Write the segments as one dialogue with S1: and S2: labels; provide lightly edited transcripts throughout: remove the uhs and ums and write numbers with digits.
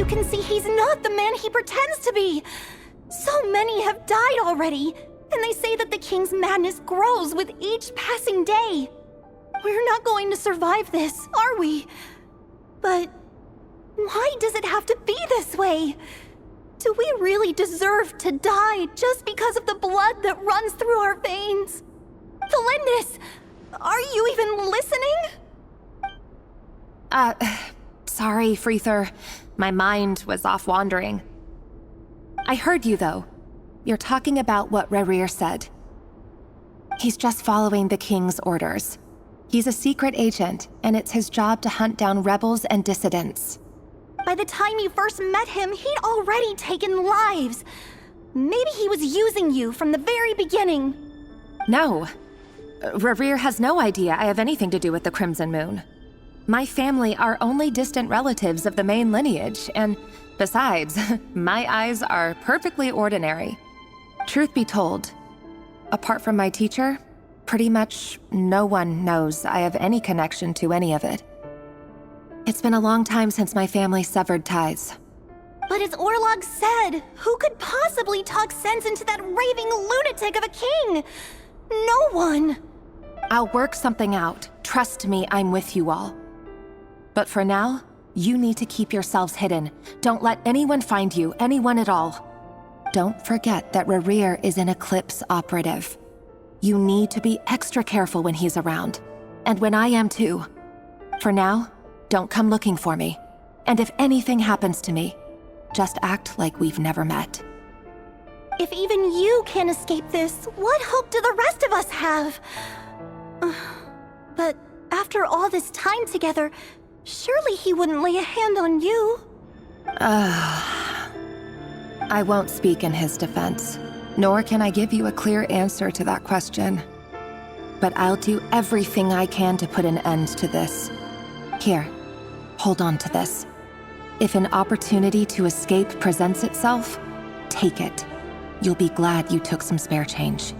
S1: you can see he's not the man he pretends to be. So many have died already, and they say that the king's madness grows with each passing day. We're not going to survive this, are we? But why does it have to be this way? Do we really deserve to die just because of the blood that runs through our veins? Felindis, are you even listening?
S2: Sorry, Freether. My mind was off wandering. I heard you, though. You're talking about what Rerir said. He's just following the king's orders. He's a secret agent, and it's his job to hunt down rebels and dissidents.
S1: By the time you first met him, he'd already taken lives. Maybe he was using you from the very beginning.
S2: No. Rerir has no idea I have anything to do with the Crimson Moon. My family are only distant relatives of the main lineage, and besides, my eyes are perfectly ordinary. Truth be told, apart from my teacher, pretty much no one knows I have any connection to any of it. It's been a long time since my family severed ties.
S1: But as Orlog said, who could possibly talk sense into that raving lunatic of a king? No one.
S2: I'll work something out. Trust me, I'm with you all. But for now, you need to keep yourselves hidden. Don't let anyone find you, anyone at all. Don't forget that Rerir is an Eclipse operative. You need to be extra careful when he's around. And when I am too. For now, don't come looking for me. And if anything happens to me, just act like we've never met.
S1: If even you can't escape this, what hope do the rest of us have? But after all this time together, surely he wouldn't lay a hand on you.
S2: I won't speak in his defense, nor can I give you a clear answer to that question. But I'll do everything I can to put an end to this. Here, hold on to this. If an opportunity to escape presents itself, take it. You'll be glad you took some spare change.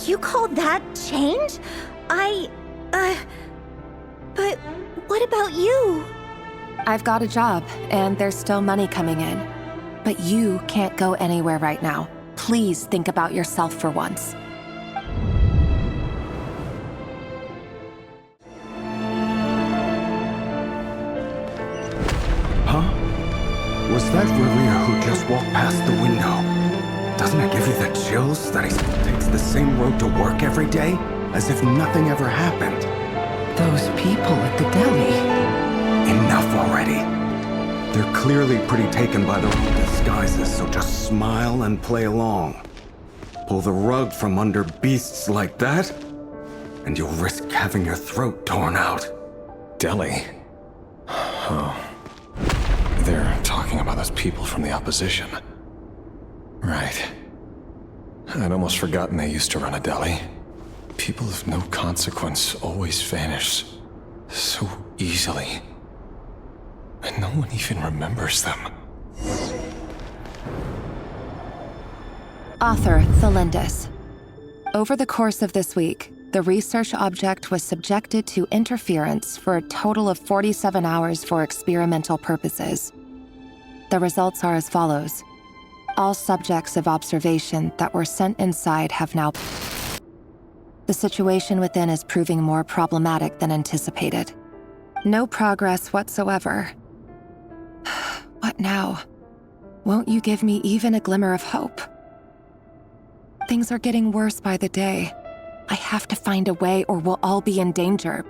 S1: You call that change? But what about you?
S2: I've got a job, and there's still money coming in. But you can't go anywhere right now. Please think about yourself for once.
S3: Huh? Was that Rerir who just walked past the window? Doesn't it give you the chills that he still takes the same road to work every day? As if nothing ever happened.
S4: Those people at the deli.
S3: Enough already. They're clearly pretty taken by their own disguises, so just smile and play along. Pull the rug from under beasts like that, and you'll risk having your throat torn out.
S5: Deli? Oh. They're talking about those people from the opposition. Right. I'd almost forgotten they used to run a deli. People of no consequence always vanish so easily. And no one even remembers them.
S2: Author Felindis. Over the course of this week, the research object was subjected to interference for a total of 47 hours for experimental purposes. The results are as follows. All subjects of observation that were sent inside have now... The situation within is proving more problematic than anticipated. No progress whatsoever. What now? Won't you give me even a glimmer of hope? Things are getting worse by the day. I have to find a way or we'll all be in danger.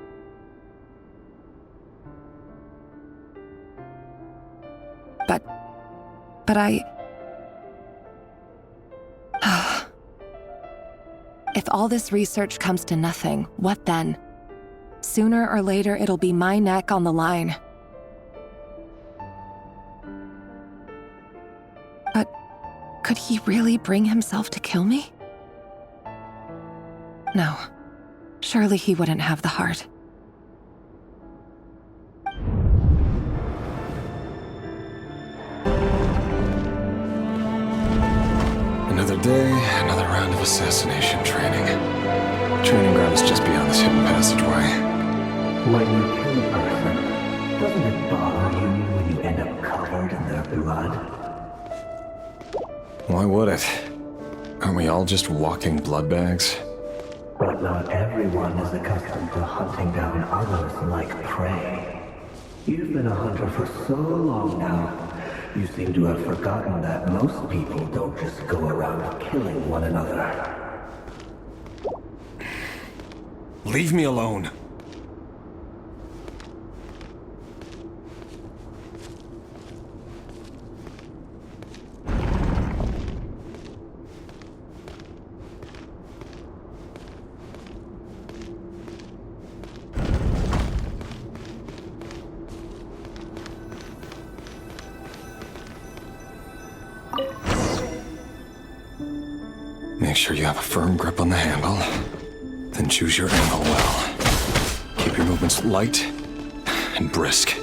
S2: But I... If all this research comes to nothing, what then? Sooner or later, it'll be my neck on the line. But could he really bring himself to kill me? No. Surely he wouldn't have the heart.
S5: Another day, another round of assassination training. Training ground is just beyond this hidden passageway.
S6: When you kill a person, Doesn't it bother you when you end up covered in their blood?
S5: Why would it? Aren't we all just walking blood bags?
S6: But not everyone is accustomed to hunting down others like prey. You've been a hunter for so long now, you seem to have forgotten that most people don't just go around killing one another.
S5: Leave me alone. Make sure you have a firm grip on the handle, then choose your angle well. Keep your movements light and brisk,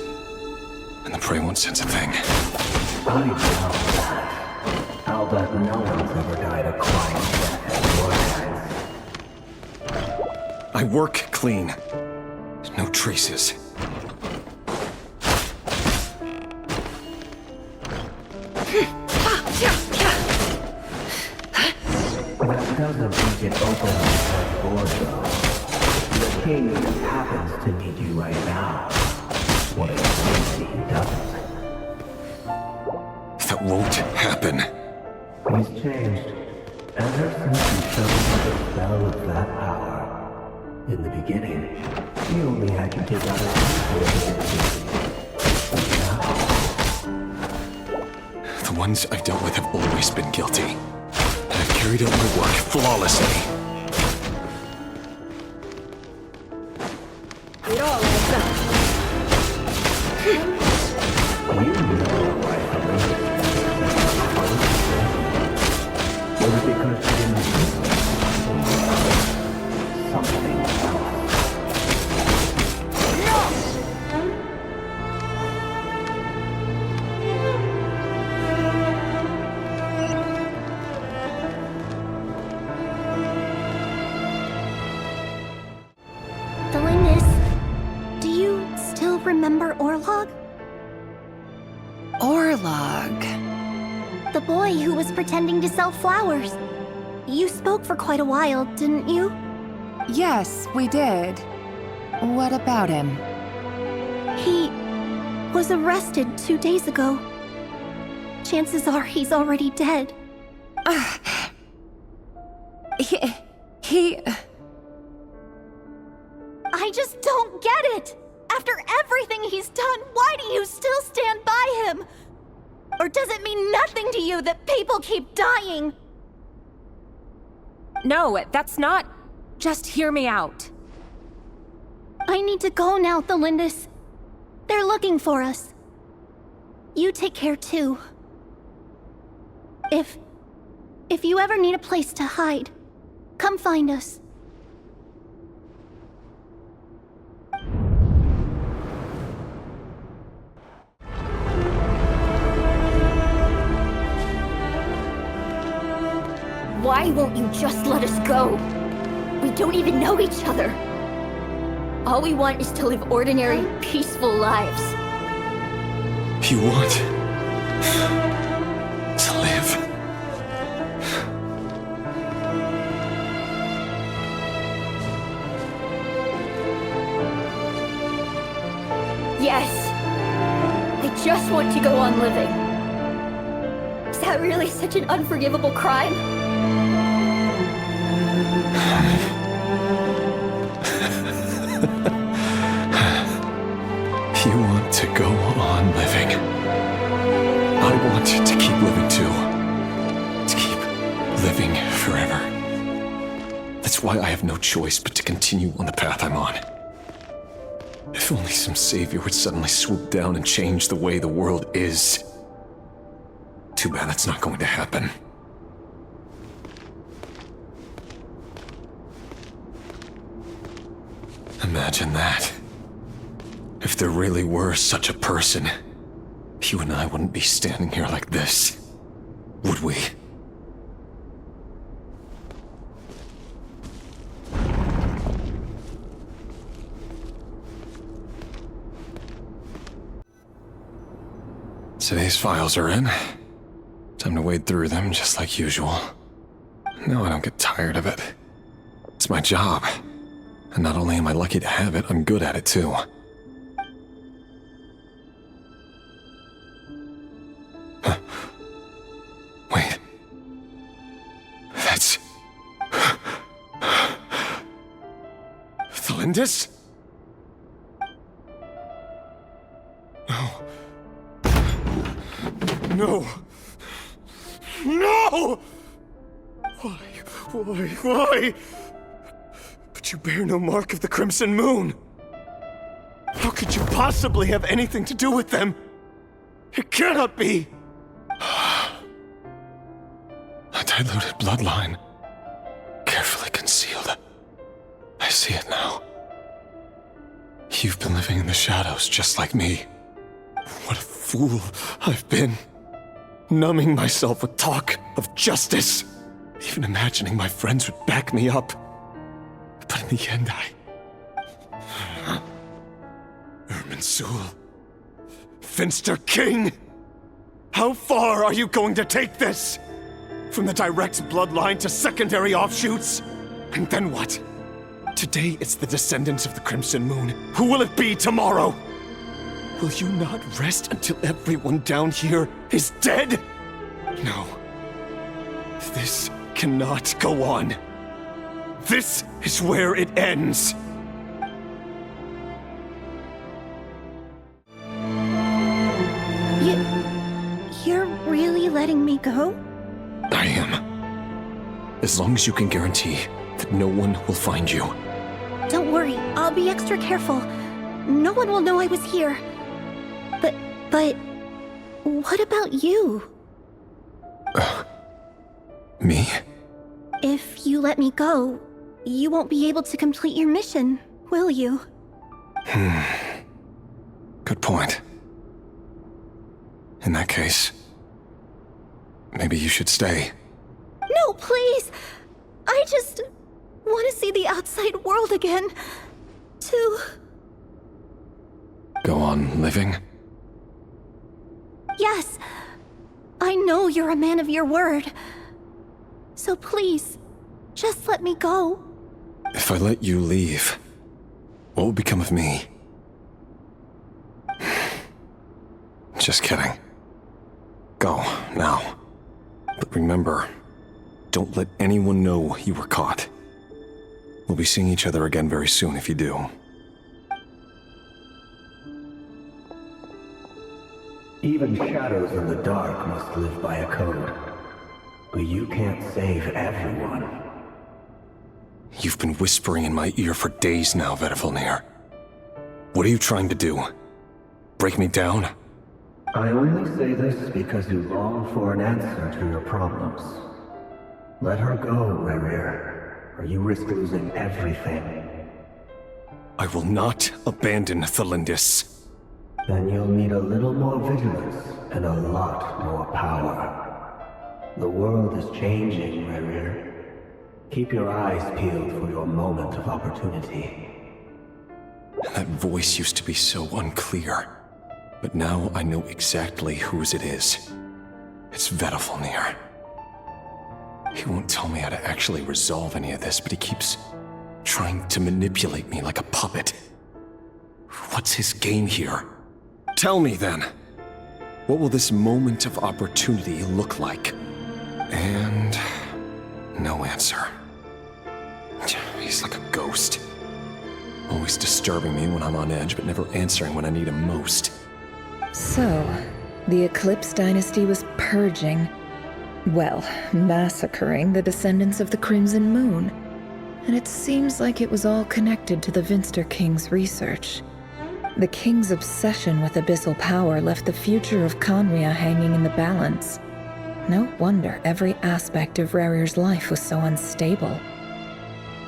S5: and the prey won't sense a thing.
S6: I doubt that. I'll bet no one's ever died a quiet death at your hands.
S5: I work clean. No traces.
S6: That doesn't make it open that door, though. The king just happens to need you right now. What if he doesn't?
S5: That won't happen.
S6: He's changed. Ever since he showed me the spell of that power. In the beginning, he only had to take out a now,
S5: The ones I've dealt with have always been guilty. And I've carried out my work flawlessly.
S1: It all adds up.
S6: you know why I was it because she didn't do something else?
S1: Delindis, do you still remember Orlog?
S2: Orlog.
S1: The boy who was pretending to sell flowers. You spoke for quite a while, didn't you?
S2: Yes, we did. What about him?
S1: He was arrested 2 days ago. Chances are he's already dead.
S2: He...
S1: I just don't get it! After everything he's done, why do you still stand by him? Or does it mean nothing to you that people keep dying?
S7: No, that's not... Just hear me out.
S1: I need to go now, Delindis. They're looking for us. You take care too. If you ever need a place to hide, come find us. Why won't you just let us go? We don't even know each other. All we want is to live ordinary, peaceful lives.
S5: You want to live?
S1: Yes. I just want to go on living. Is that really such an unforgivable crime?
S5: You want to go on living. I want to keep living too. To keep living forever. That's why I have no choice but to continue on the path I'm on. If only some savior would suddenly swoop down and change the way the world is. Too bad that's not going to happen. Imagine that. If there really were such a person, you and I wouldn't be standing here like this, would we? Today's files are in. Time to wade through them just like usual. No, I don't get tired of it. It's my job. And not only am I lucky to have it, I'm good at it too. Huh. Wait. That's... Thelindis? No. No! No! Why? But you bear no mark of the Crimson Moon. How could you possibly have anything to do with them? It cannot be! A diluted bloodline. Carefully concealed. I see it now. You've been living in the shadows just like me. What a fool I've been. Numbing myself with talk of justice. Even imagining my friends would back me up. But in the end, Irminsul. Finster King! How far are you going to take this? From the direct bloodline to secondary offshoots? And then what? Today it's the descendants of the Crimson Moon. Who will it be tomorrow? Will you not rest until everyone down here is dead? No. This cannot go on. This is where it ends.
S1: You're really letting me go?
S5: I am. As long as you can guarantee that no one will find you.
S1: Don't worry, I'll be extra careful. No one will know I was here. But what about you?
S5: Me?
S1: If you let me go, you won't be able to complete your mission, will you?
S5: Good point. In that case, maybe you should stay.
S1: No, please! I just want to see the outside world again. To...
S5: Go on living?
S1: Yes. I know you're a man of your word. So please, just let me go.
S5: If I let you leave, what will become of me? Just kidding. Go, now. But remember, don't let anyone know you were caught. We'll be seeing each other again very soon if you do.
S6: Even shadows in the dark must live by a code. But you can't save everyone.
S5: You've been whispering in my ear for days now, Vedifalnir. What are you trying to do? Break me down?
S6: I only say this because you long for an answer to your problems. Let her go, Rerir, or you risk losing everything.
S5: I will not abandon Thelindis.
S6: Then you'll need a little more vigilance and a lot more power. The world is changing, Rerir. Keep your eyes peeled for your moment of opportunity.
S5: That voice used to be so unclear. But now I know exactly whose it is. It's Vedifalnir. He won't tell me how to actually resolve any of this, but he keeps trying to manipulate me like a puppet. What's his game here? Tell me then. What will this moment of opportunity look like? And... no answer. He's like a ghost. Always disturbing me when I'm on edge, but never answering when I need him most.
S8: So, the Eclipse Dynasty was purging, well, massacring the descendants of the Crimson Moon. And it seems like it was all connected to the Finster King's research. The King's obsession with abyssal power left the future of Khaenri'ah hanging in the balance. No wonder every aspect of Rerir's life was so unstable.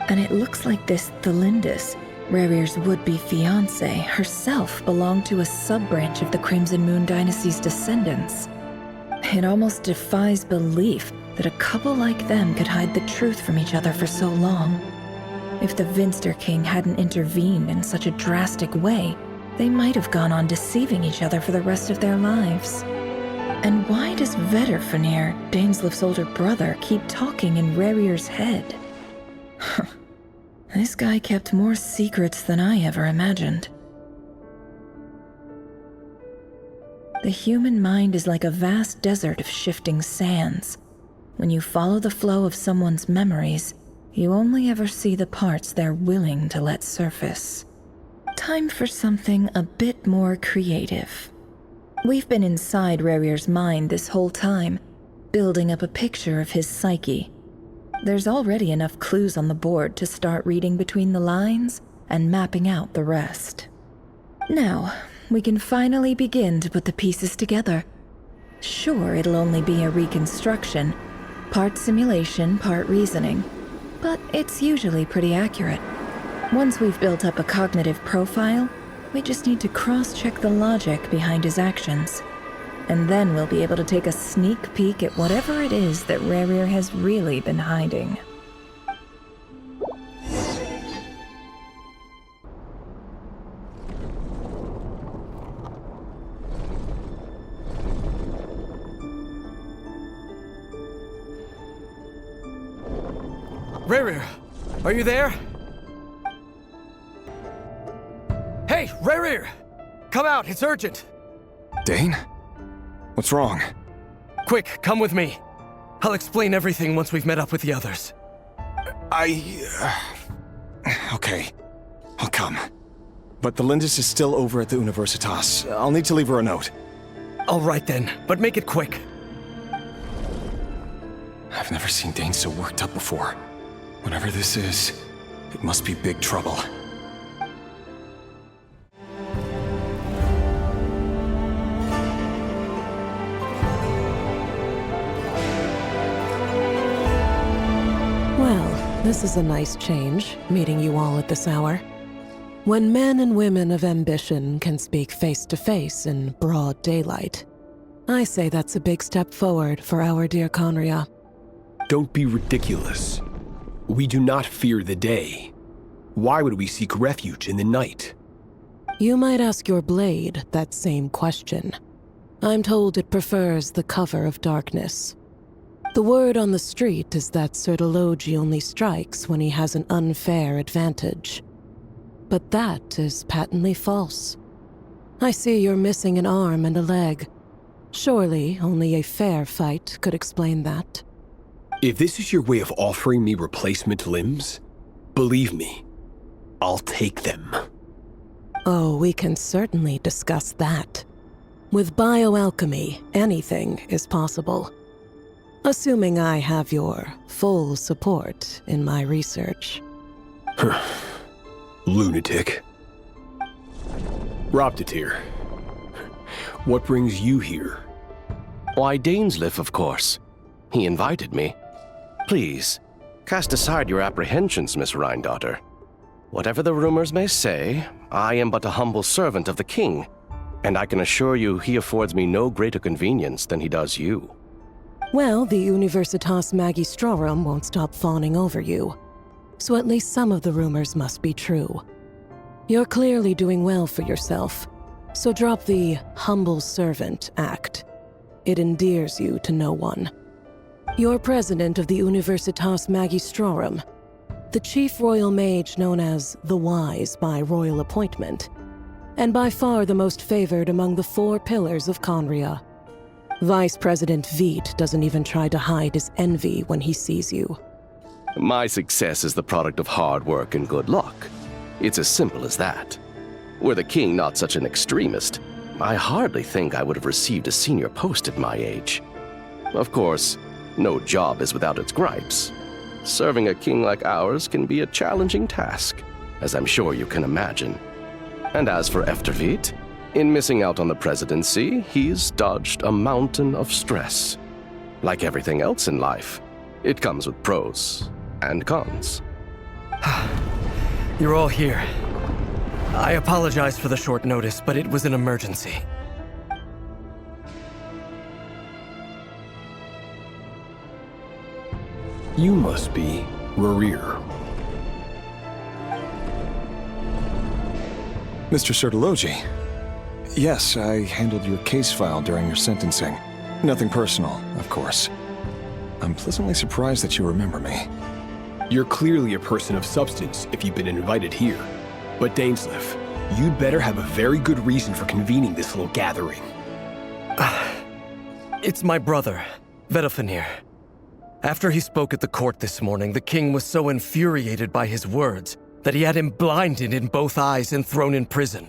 S8: And it looks like this Thelindis, Rerir's would-be fiancée, herself belonged to a sub-branch of the Crimson Moon Dynasty's descendants. It almost defies belief that a couple like them could hide the truth from each other for so long. If the Finster King hadn't intervened in such a drastic way, they might have gone on deceiving each other for the rest of their lives. And why does Vedderfanir, Daneslif's older brother, keep talking in Rerir's head? This guy kept more secrets than I ever imagined. The human mind is like a vast desert of shifting sands. When you follow the flow of someone's memories, you only ever see the parts they're willing to let surface. Time for something a bit more creative. We've been inside Rerir's mind this whole time, building up a picture of his psyche. There's already enough clues on the board to start reading between the lines and mapping out the rest. Now, we can finally begin to put the pieces together. Sure, it'll only be a reconstruction, part simulation, part reasoning, but it's usually pretty accurate. Once we've built up a cognitive profile, we just need to cross-check the logic behind his actions. And then we'll be able to take a sneak peek at whatever it is that Rerir has really been hiding.
S9: Rerir, are you there? Hey, Rerir! Come out, it's urgent!
S5: Dane? What's wrong?
S9: Quick, come with me. I'll explain everything once we've met up with the others.
S5: Okay. I'll come. But the Lindis is still over at the Universitas. I'll need to leave her a note.
S9: All right then, but make it quick.
S5: I've never seen Dane so worked up before. Whatever this is, it must be big trouble.
S10: Well, this is a nice change, meeting you all at this hour. When men and women of ambition can speak face to face in broad daylight, I say that's a big step forward for our dear Khaenri'ah.
S11: Don't be ridiculous. We do not fear the day. Why would we seek refuge in the night?
S10: You might ask your blade that same question. I'm told it prefers the cover of darkness. The word on the street is that Sir Delogi only strikes when he has an unfair advantage. But that is patently false. I see you're missing an arm and a leg. Surely only a fair fight could explain that.
S11: If this is your way of offering me replacement limbs, believe me, I'll take them.
S10: Oh, we can certainly discuss that. With bioalchemy, anything is possible. Assuming I have your full support in my research.
S11: Lunatic. Roptatir, what brings you here?
S12: Why, Daneslif, of course. He invited me. Please, cast aside your apprehensions, Miss Rhine-daughter. Whatever the rumors may say, I am but a humble servant of the king, and I can assure you he affords me no greater convenience than he does you.
S10: Well, the Universitas Magistrorum won't stop fawning over you, so at least some of the rumors must be true. You're clearly doing well for yourself, so drop the humble servant act. It endears you to no one. You're president of the Universitas Magistrorum, the chief royal mage known as the Wise by royal appointment, and by far the most favored among the 4 pillars of Khaenri'ah. Vice President Veit doesn't even try to hide his envy when he sees you.
S12: My success is the product of hard work and good luck. It's as simple as that. Were the king not such an extremist, I hardly think I would have received a senior post at my age. Of course, no job is without its gripes. Serving a king like ours can be a challenging task, as I'm sure you can imagine. And as for Efterveit, in missing out on the presidency, he's dodged a mountain of stress. Like everything else in life, it comes with pros and cons.
S9: You're all here. I apologize for the short notice, but it was an emergency.
S11: You must be Rerir.
S5: Mr. Sir Delogi. Yes, I handled your case file during your sentencing. Nothing personal, of course. I'm pleasantly surprised that you remember me.
S11: You're clearly a person of substance if you've been invited here. But Dainsleif, you'd better have a very good reason for convening this little gathering.
S9: It's my brother, Vedalfenir. After he spoke at the court this morning, the king was so infuriated by his words that he had him blinded in both eyes and thrown in prison.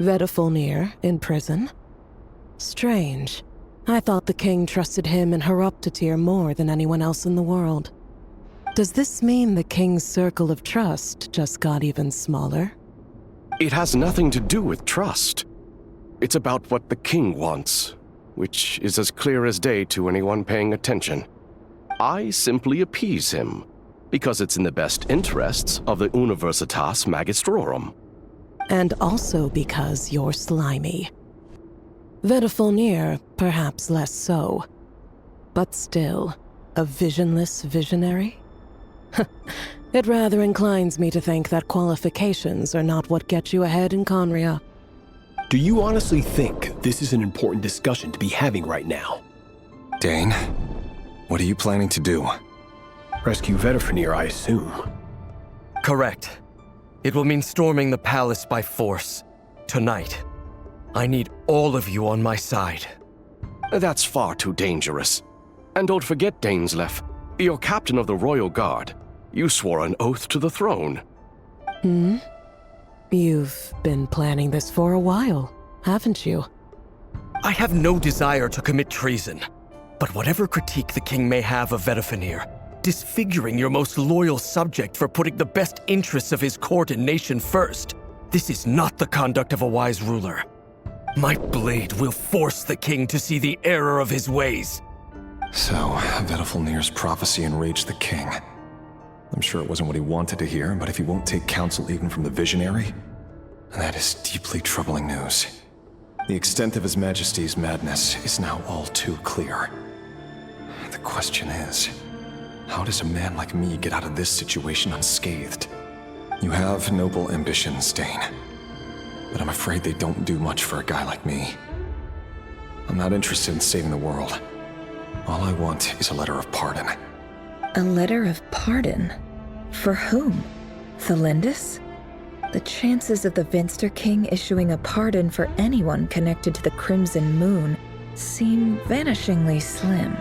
S10: Vedalfenir in prison? Strange. I thought the king trusted him and Horoptatyr more than anyone else in the world. Does this mean the king's circle of trust just got even smaller?
S12: It has nothing to do with trust. It's about what the king wants, which is as clear as day to anyone paying attention. I simply appease him, because it's in the best interests of the Universitas Magistrorum.
S10: And also because you're slimy. Vedalfenir, perhaps less so. But still, a visionless visionary? It rather inclines me to think that qualifications are not what get you ahead in Conria.
S11: Do you honestly think this is an important discussion to be having right now?
S5: Dane, what are you planning to do?
S11: Rescue Vedalfenir, I assume.
S9: Correct. It will mean storming the palace by force. Tonight. I need all of you on my side.
S12: That's far too dangerous. And don't forget, Dainsleif, you're captain of the Royal Guard. You swore an oath to the throne.
S10: You've been planning this for a while, haven't you?
S9: I have no desire to commit treason. But whatever critique the king may have of Vedalfenir, disfiguring your most loyal subject for putting the best interests of his court and nation first, this is not the conduct of a wise ruler. My blade will force the king to see the error of his ways.
S5: So, Vedalfenir's prophecy enraged the king. I'm sure it wasn't what he wanted to hear, but if he won't take counsel even from the visionary, that is deeply troubling news. The extent of His Majesty's madness is now all too clear. The question is, how does a man like me get out of this situation unscathed? You have noble ambitions, Dane, but I'm afraid they don't do much for a guy like me. I'm not interested in saving the world. All I want is a letter of pardon.
S8: A letter of pardon? For whom? Thelindis? The chances of the Vinster King issuing a pardon for anyone connected to the Crimson Moon seem vanishingly slim.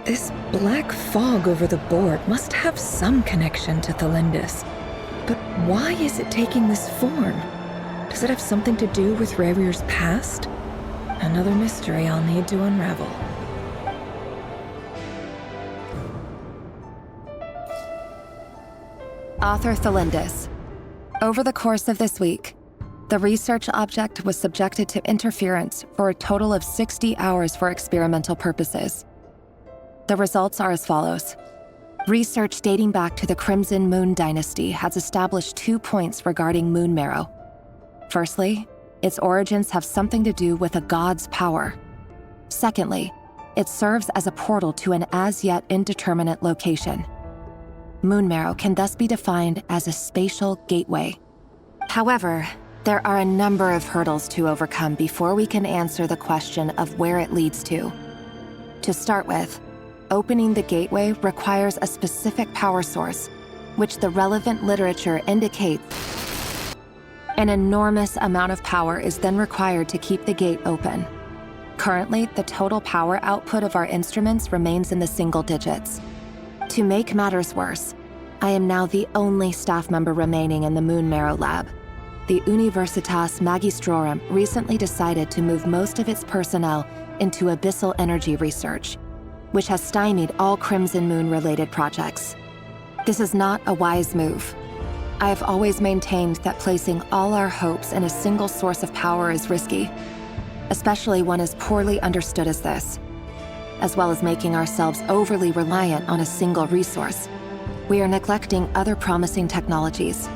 S8: This black fog over the board must have some connection to Thelindis. But why is it taking this form? Does it have something to do with Rerir's past? Another mystery I'll need to unravel.
S2: Author Thelindis. Over the course of this week, the research object was subjected to interference for a total of 60 hours for experimental purposes. The results are as follows. Research dating back to the Crimson Moon dynasty has established 2 points regarding moon marrow. Firstly, its origins have something to do with a god's power. Secondly, it serves as a portal to an as-yet indeterminate location. Moon marrow can thus be defined as a spatial gateway. However, there are a number of hurdles to overcome before we can answer the question of where it leads to. To start with, opening the gateway requires a specific power source, which the relevant literature indicates. An enormous amount of power is then required to keep the gate open. Currently, the total power output of our instruments remains in the single digits. To make matters worse, I am now the only staff member remaining in the Moon Marrow lab. The Universitas Magistrorum recently decided to move most of its personnel into abyssal energy research, which has stymied all Crimson Moon-related projects. This is not a wise move. I have always maintained that placing all our hopes in a single source of power is risky, especially one as poorly understood as this, as well as making ourselves overly reliant on a single resource. We are neglecting other promising technologies.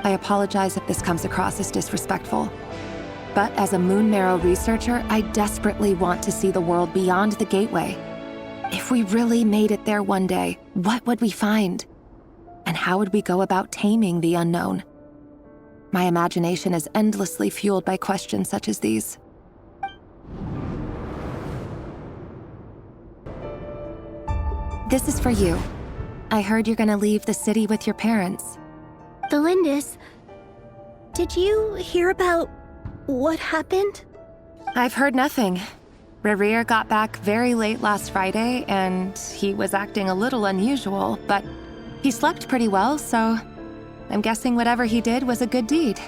S2: I apologize if this comes across as disrespectful. But as a Moon Marrow researcher, I desperately want to see the world beyond the gateway. If we really made it there one day, what would we find? And how would we go about taming the unknown? My imagination is endlessly fueled by questions such as these. This is for you. I heard you're gonna leave the city with your parents.
S1: Delindis, did you hear about what happened?
S2: I've heard nothing. Rerir got back very late last Friday, and he was acting a little unusual, but he slept pretty well, so I'm guessing whatever he did was a good deed.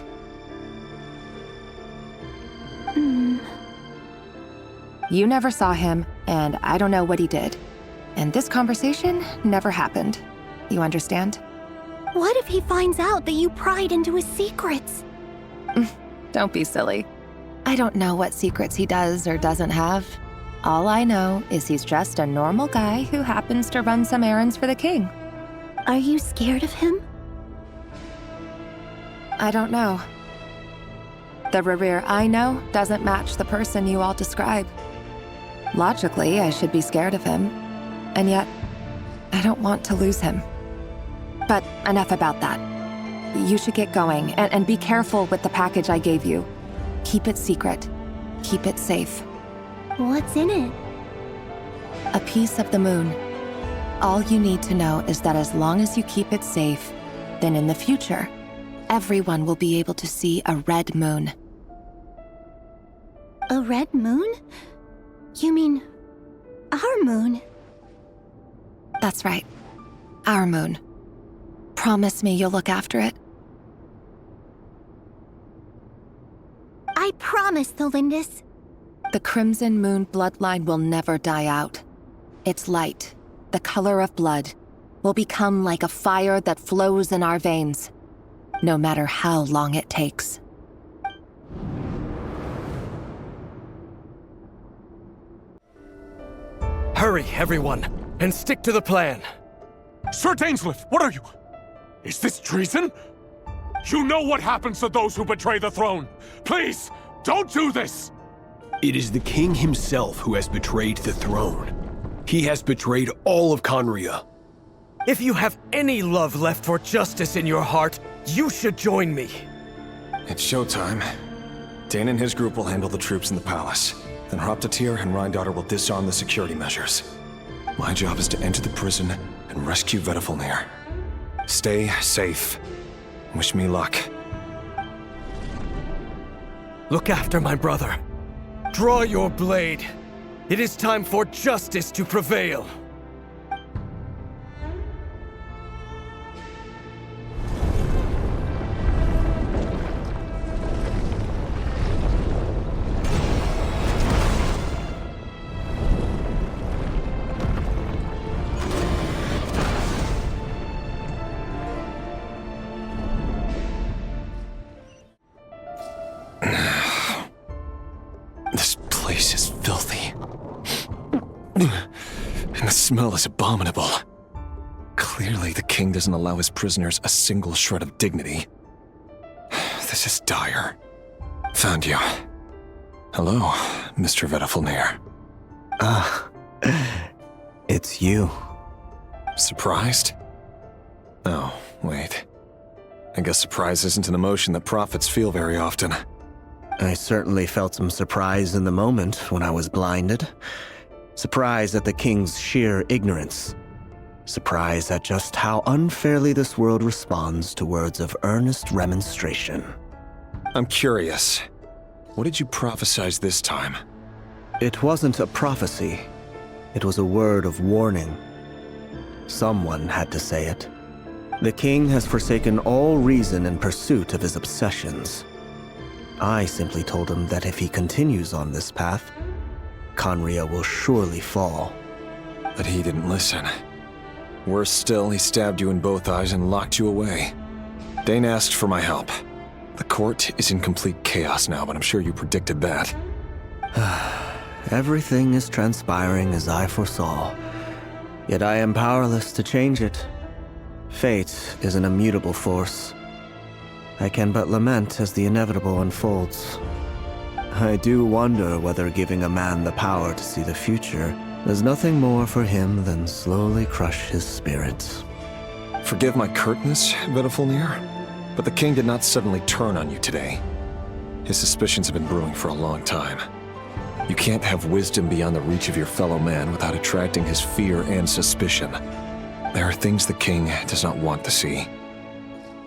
S2: You never saw him, and I don't know what he did. And this conversation never happened. You understand?
S1: What if he finds out that you pried into his secrets?
S2: Don't be silly. I don't know what secrets he does or doesn't have. All I know is he's just a normal guy who happens to run some errands for the king.
S1: Are you scared of him?
S2: I don't know. The Rerir I know doesn't match the person you all describe. Logically, I should be scared of him. And yet, I don't want to lose him. But enough about that. You should get going, and be careful with the package I gave you. Keep it secret. Keep it safe.
S1: What's in it?
S2: A piece of the moon. All you need to know is that as long as you keep it safe, then in the future, everyone will be able to see a red moon.
S1: A red moon? You mean our moon?
S2: That's right. Our moon. Promise me you'll look after it.
S1: I promise, Delindis.
S2: The Crimson Moon bloodline will never die out. Its light, the color of blood, will become like a fire that flows in our veins, no matter how long it takes.
S9: Hurry, everyone, and stick to the plan.
S13: Sir Dainsleif, what are you? Is this treason? You know what happens to those who betray the throne. Please, don't do this!
S11: It is the king himself who has betrayed the throne. He has betrayed all of Conria.
S9: If you have any love left for justice in your heart, you should join me.
S5: It's showtime. Dane and his group will handle the troops in the palace. Then Hraptatir and Rheindater will disarm the security measures. My job is to enter the prison and rescue Vedafilnir. Stay safe. Wish me luck.
S9: Look after my brother. Draw your blade. It is time for justice to prevail.
S5: This place is filthy. And the smell is abominable. Clearly, the king doesn't allow his prisoners a single shred of dignity. This is dire. Found you. Hello, Mr. Vedafilnir.
S6: Ah, it's you.
S5: Surprised? Oh, wait. I guess surprise isn't an emotion that prophets feel very often.
S6: I certainly felt some surprise in the moment when I was blinded. Surprise at the king's sheer ignorance. Surprise at just how unfairly this world responds to words of earnest remonstration.
S5: I'm curious. What did you prophesize this time?
S6: It wasn't a prophecy. It was a word of warning. Someone had to say it. The king has forsaken all reason in pursuit of his obsessions. I simply told him that if he continues on this path, Conria will surely fall.
S5: But he didn't listen. Worse still, he stabbed you in both eyes and locked you away. Dane asked for my help. The court is in complete chaos now, but I'm sure you predicted that.
S6: Everything is transpiring as I foresaw, yet I am powerless to change it. Fate is an immutable force. I can but lament as the inevitable unfolds. I do wonder whether giving a man the power to see the future There's nothing more for him than slowly crush his spirits.
S5: Forgive my curtness, Vedafulnir, but the king did not suddenly turn on you today. His suspicions have been brewing for a long time. You can't have wisdom beyond the reach of your fellow man without attracting his fear and suspicion. There are things the king does not want to see.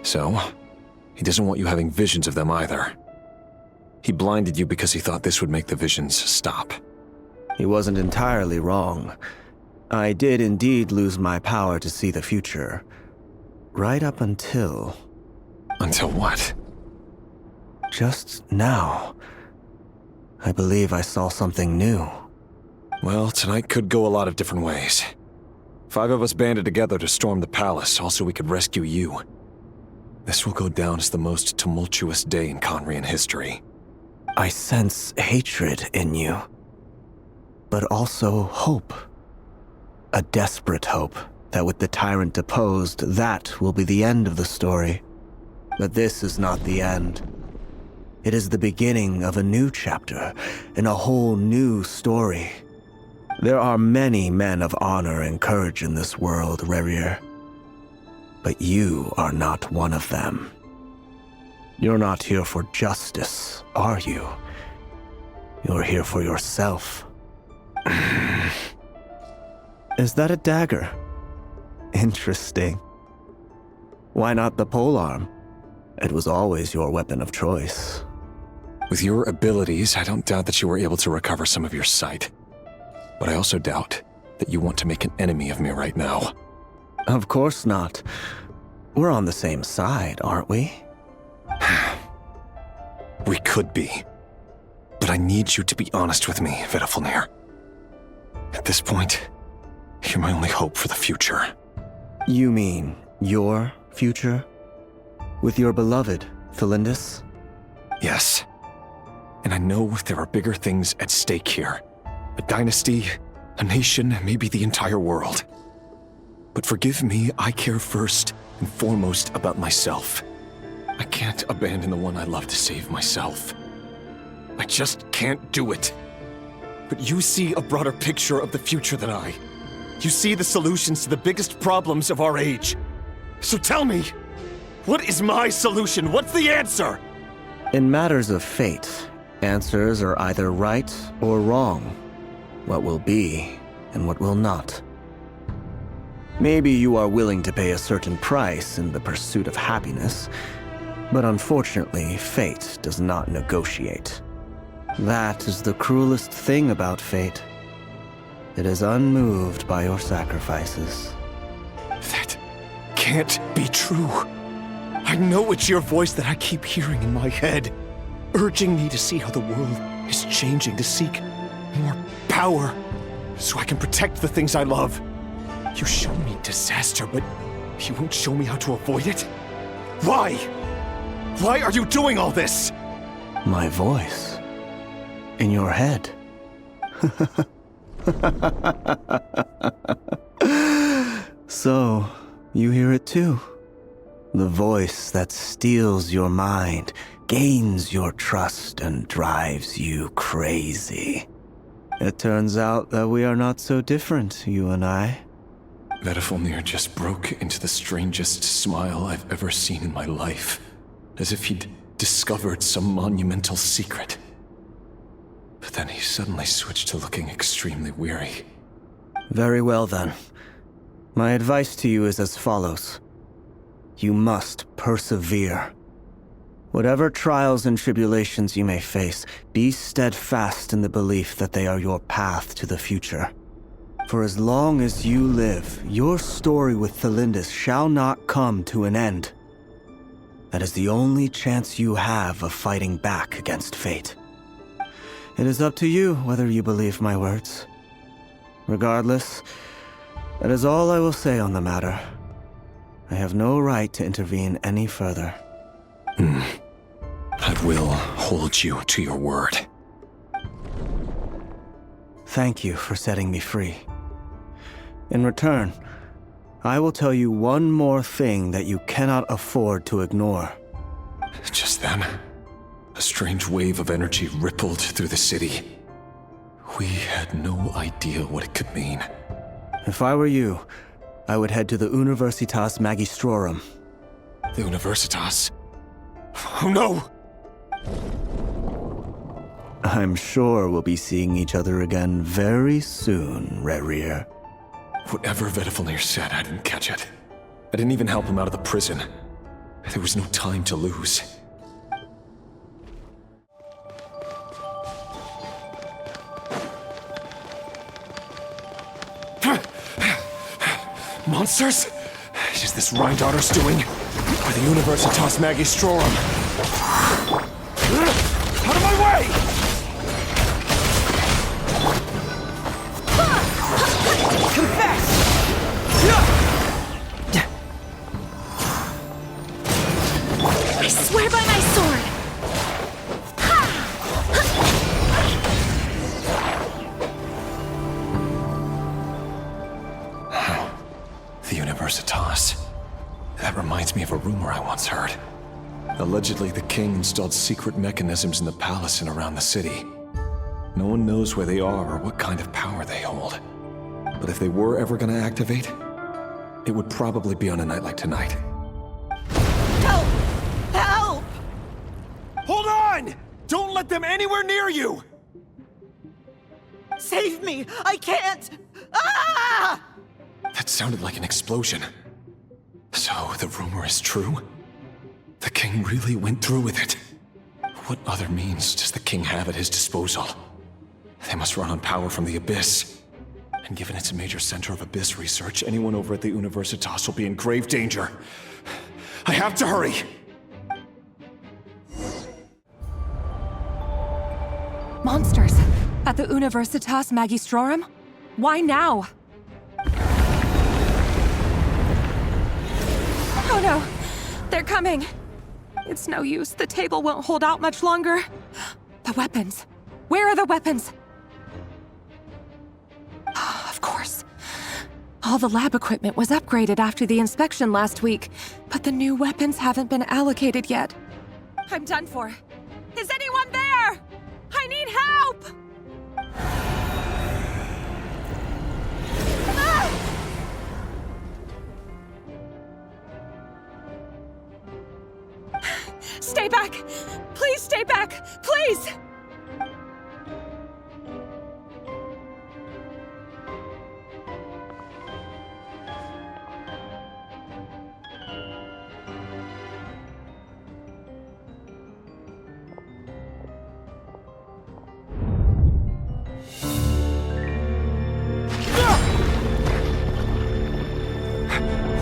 S5: So, he doesn't want you having visions of them either. He blinded you because he thought this would make the visions stop.
S6: He wasn't entirely wrong. I did indeed lose my power to see the future. Right up until...
S5: Until what?
S6: Just now. I believe I saw something new.
S5: Well, tonight could go a lot of different ways. 5 of us banded together to storm the palace, also we could rescue you. This will go down as the most tumultuous day in Conrian history.
S6: I sense hatred in you. But also hope. A desperate hope that with the tyrant deposed, that will be the end of the story. But this is not the end. It is the beginning of a new chapter, in a whole new story. There are many men of honor and courage in this world, Rerir. But you are not one of them. You're not here for justice, are you? You're here for yourself. Is that a dagger? Interesting. Why not the polearm? It was always your weapon of choice.
S5: With your abilities, I don't doubt that you were able to recover some of your sight. But I also doubt that you want to make an enemy of me right now.
S6: Of course not. We're on the same side, aren't we?
S5: We could be. But I need you to be honest with me, Vedafulnir. At this point, you're my only hope for the future.
S6: You mean your future? With your beloved, Thelindis?
S5: Yes. And I know there are bigger things at stake here. A dynasty, a nation, maybe the entire world. But forgive me, I care first and foremost about myself. I can't abandon the one I love to save myself. I just can't do it. But you see a broader picture of the future than I. You see the solutions to the biggest problems of our age. So tell me, what is my solution? What's the answer?
S6: In matters of fate, answers are either right or wrong. What will be and what will not. Maybe you are willing to pay a certain price in the pursuit of happiness, but unfortunately, fate does not negotiate. That is the cruelest thing about fate. It is unmoved by your sacrifices.
S5: That can't be true. I know it's your voice that I keep hearing in my head, urging me to see how the world is changing, to seek more power, so I can protect the things I love. You show me disaster, but you won't show me how to avoid it? Why? Why are you doing all this?
S6: My voice. In your head. So, you hear it too? The voice that steals your mind, gains your trust, and drives you crazy. It turns out that we are not so different, you and I.
S5: Vedafulnir just broke into the strangest smile I've ever seen in my life, as if he'd discovered some monumental secret. But then he suddenly switched to looking extremely weary.
S6: Very well then. My advice to you is as follows. You must persevere. Whatever trials and tribulations you may face, be steadfast in the belief that they are your path to the future. For as long as you live, your story with Thelindis shall not come to an end. That is the only chance you have of fighting back against fate. It is up to you whether you believe my words. Regardless, that is all I will say on the matter. I have no right to intervene any further.
S5: I will hold you to your word.
S6: Thank you for setting me free. In return, I will tell you one more thing that you cannot afford to ignore.
S5: Just then, a strange wave of energy rippled through the city. We had no idea what it could mean.
S14: If I were you, I would head to the Universitas Magistrorum.
S5: The Universitas? Oh no!
S14: I'm sure we'll be seeing each other again very soon, Rerir.
S5: Whatever Vedifalnir said, I didn't catch it. I didn't even help him out of the prison. There was no time to lose. Monsters? Is this Rhindaughter's doing? Or the Universitas Magistrorum? Out of my way!
S4: Confess!
S1: I swear by my sword!
S5: The Universitas. That reminds me of a rumor I once heard. Allegedly, the king installed secret mechanisms in the palace and around the city. No one knows where they are or what kind of power they hold. But if they were ever going to activate, it would probably be on a night like tonight.
S1: Help! Help!
S11: Hold on! Don't let them anywhere near you!
S4: Save me! I can't! Ah!
S5: That sounded like an explosion. So, the rumor is true? The king really went through with it? What other means does the king have at his disposal? They must run on power from the Abyss. And given it's a major center of Abyss research, anyone over at the Universitas will be in grave danger. I have to hurry!
S7: Monsters! At the Universitas Magistrorum? Why now? Oh no! They're coming! It's no use. The table won't hold out much longer. The weapons. Where are the weapons? Of course. All the lab equipment was upgraded after the inspection last week, but the new weapons haven't been allocated yet. I'm done for. Is anyone there? I need help! Ah! Stay back! Please stay back! Please!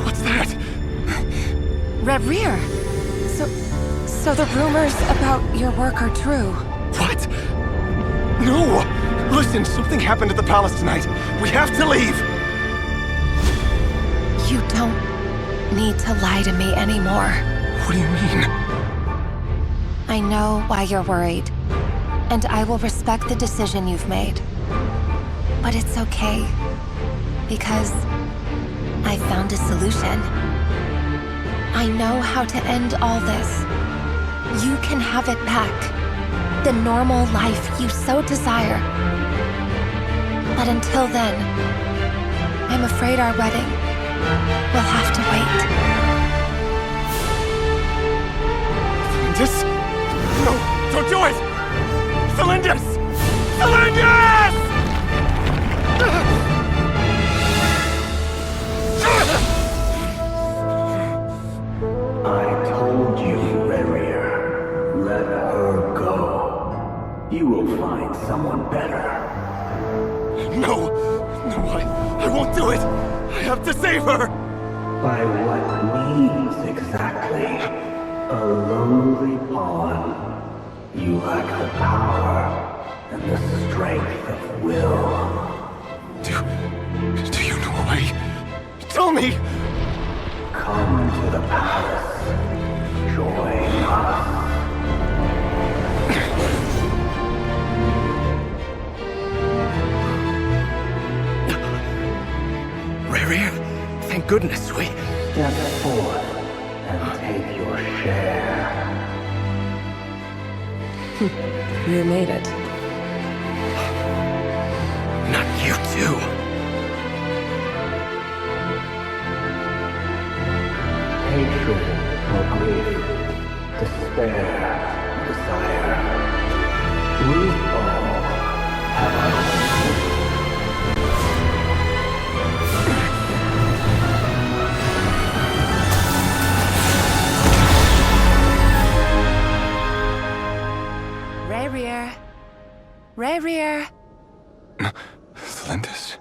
S5: What's that?
S7: Rerir! So the rumors about your work are true.
S11: What? No! Listen, something happened at the palace tonight. We have to leave!
S2: You don't need to lie to me anymore.
S5: What do you mean?
S2: I know why you're worried, and I will respect the decision you've made. But it's okay, because I found a solution. I know how to end all this. You can have it back. The normal life you so desire. But until then, I'm afraid our wedding will have to wait.
S11: Celindus? No, don't do it! Celindus! Celindus!
S6: I told you, Rerir. Let her go. You will find someone better.
S11: No! No, I won't do it! I have to save her!
S6: By what means exactly? A lowly pawn. You lack the power and the strength of will.
S11: Do you know a way? Tell me!
S6: Come to the palace. Join us.
S9: Rerir, thank goodness we...
S6: Step forth and take your share.
S8: You made it.
S9: Not you too.
S6: Hatred or grief, despair, desire. We all have our
S2: Rerir. Rerir.
S5: Lindis.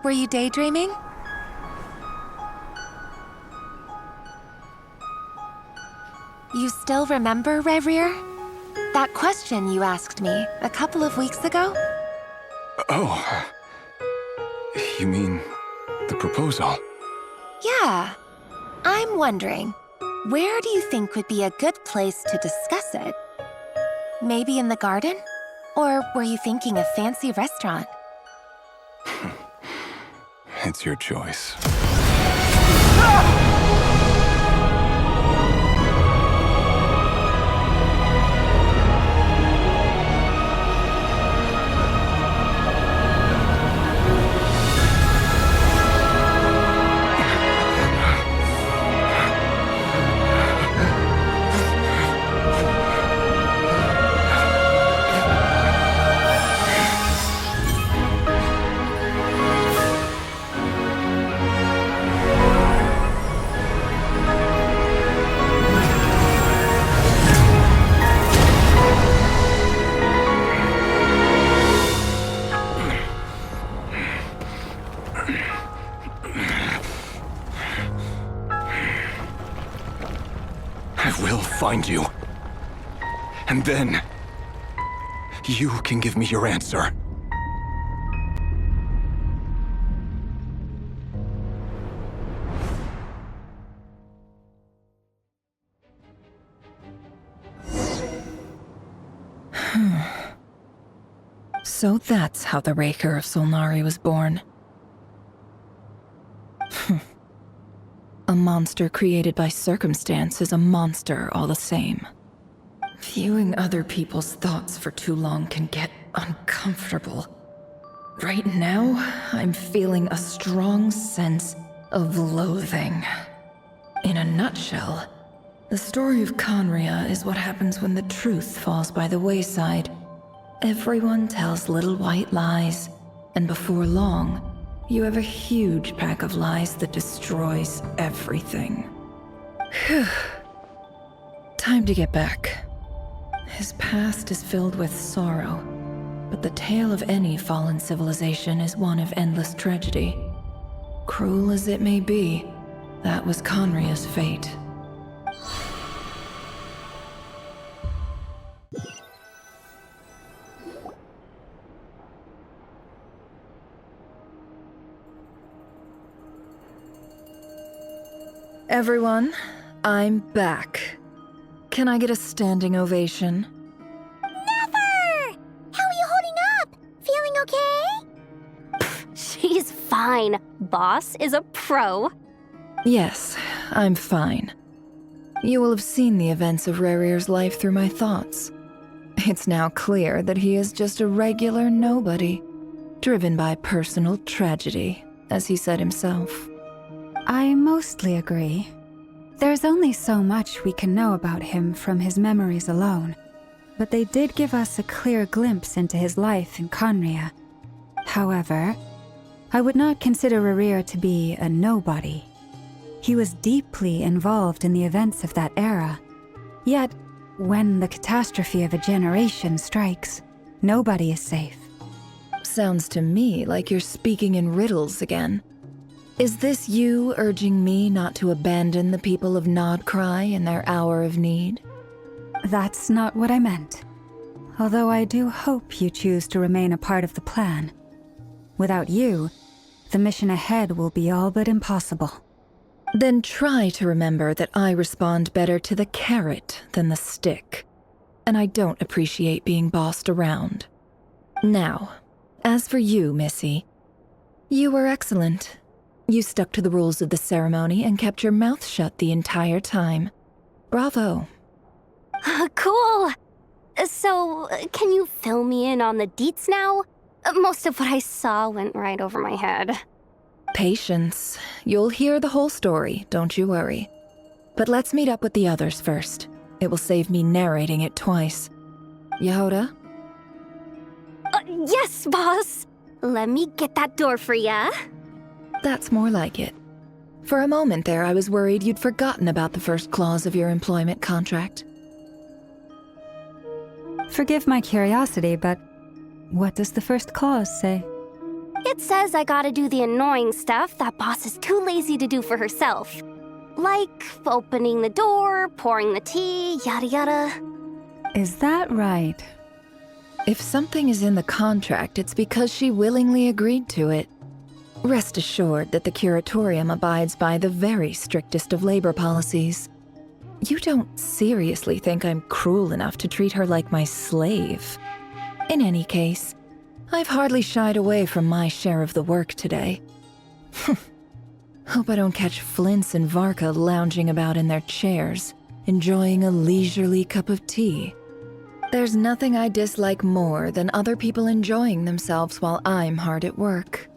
S2: Were you daydreaming? You still remember, Rerir? That question you asked me a couple of weeks ago?
S5: Oh. You mean the proposal?
S2: Yeah. I'm wondering, where do you think would be a good place to discuss it? Maybe in the garden? Or were you thinking a fancy restaurant?
S5: It's your choice. Find you. And then, you can give me your answer.
S8: So that's how the Rächer of Solnari was born. A monster created by circumstance is a monster all the same. Viewing other people's thoughts for too long can get uncomfortable. Right now, I'm feeling a strong sense of loathing. In a nutshell, the story of Khaenri'ah is what happens when the truth falls by the wayside. Everyone tells little white lies, and before long, you have a huge pack of lies that destroys everything. Whew. Time to get back. His past is filled with sorrow, but the tale of any fallen civilization is one of endless tragedy. Cruel as it may be, that was Khaenri'ah's fate. Everyone, I'm back. Can I get a standing ovation?
S1: Nefer! How are you holding up? Feeling okay? She's fine. Boss is a pro.
S8: Yes, I'm fine. You will have seen the events of Rerir's life through my thoughts. It's now clear that he is just a regular nobody, driven by personal tragedy, as he said himself.
S15: I mostly agree. There's only so much we can know about him from his memories alone, but they did give us a clear glimpse into his life in Khaenri'ah. However, I would not consider Rerir to be a nobody. He was deeply involved in the events of that era. Yet, when the catastrophe of a generation strikes, nobody is safe.
S8: Sounds to me like you're speaking in riddles again. Is this you urging me not to abandon the people of Nod-Krai in their hour of need?
S15: That's not what I meant. Although I do hope you choose to remain a part of the plan. Without you, the mission ahead will be all but impossible.
S8: Then try to remember that I respond better to the carrot than the stick. And I don't appreciate being bossed around. Now, as for you, Missy, you were excellent. You stuck to the rules of the ceremony and kept your mouth shut the entire time. Bravo.
S1: Cool. So, can you fill me in on the deets now? Most of what I saw went right over my head.
S8: Patience. You'll hear the whole story, don't you worry. But let's meet up with the others first. It will save me narrating it twice. Yehoda?
S1: Yes, boss! Let me get that door for ya.
S8: That's more like it. For a moment there, I was worried you'd forgotten about the first clause of your employment contract.
S15: Forgive my curiosity, but what does the first clause say?
S1: It says I gotta do the annoying stuff that boss is too lazy to do for herself. Like opening the door, pouring the tea, yada yada.
S15: Is that right?
S8: If something is in the contract, it's because she willingly agreed to it. Rest assured that the Curatorium abides by the very strictest of labor policies. You don't seriously think I'm cruel enough to treat her like my slave? In any case, I've hardly shied away from my share of the work today. Hope I don't catch Flintz and Varka lounging about in their chairs, enjoying a leisurely cup of tea. There's nothing I dislike more than other people enjoying themselves while I'm hard at work.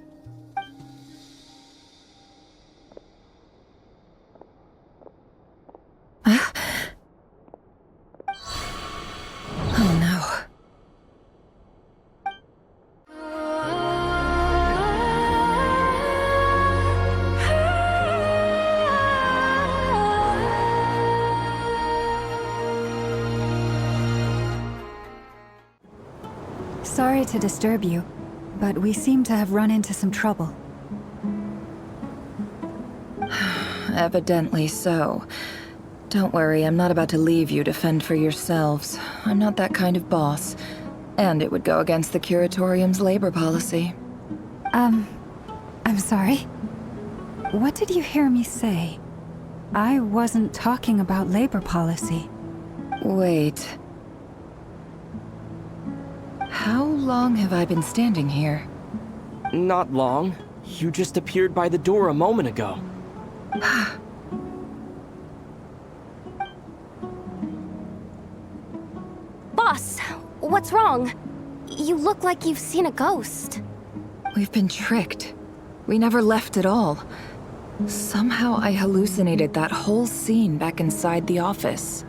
S8: Oh no.
S15: Sorry to disturb you, but we seem to have run into some trouble.
S8: Evidently so. Don't worry, I'm not about to leave you to fend for yourselves. I'm not that kind of boss. And it would go against the Curatorium's labor policy.
S15: I'm sorry. What did you hear me say? I wasn't talking about labor policy.
S8: Wait. How long have I been standing here?
S16: Not long. You just appeared by the door a moment ago.
S1: Boss, what's wrong? You look like you've seen a ghost.
S8: We've been tricked. We never left at all. Somehow I hallucinated that whole scene back inside the office.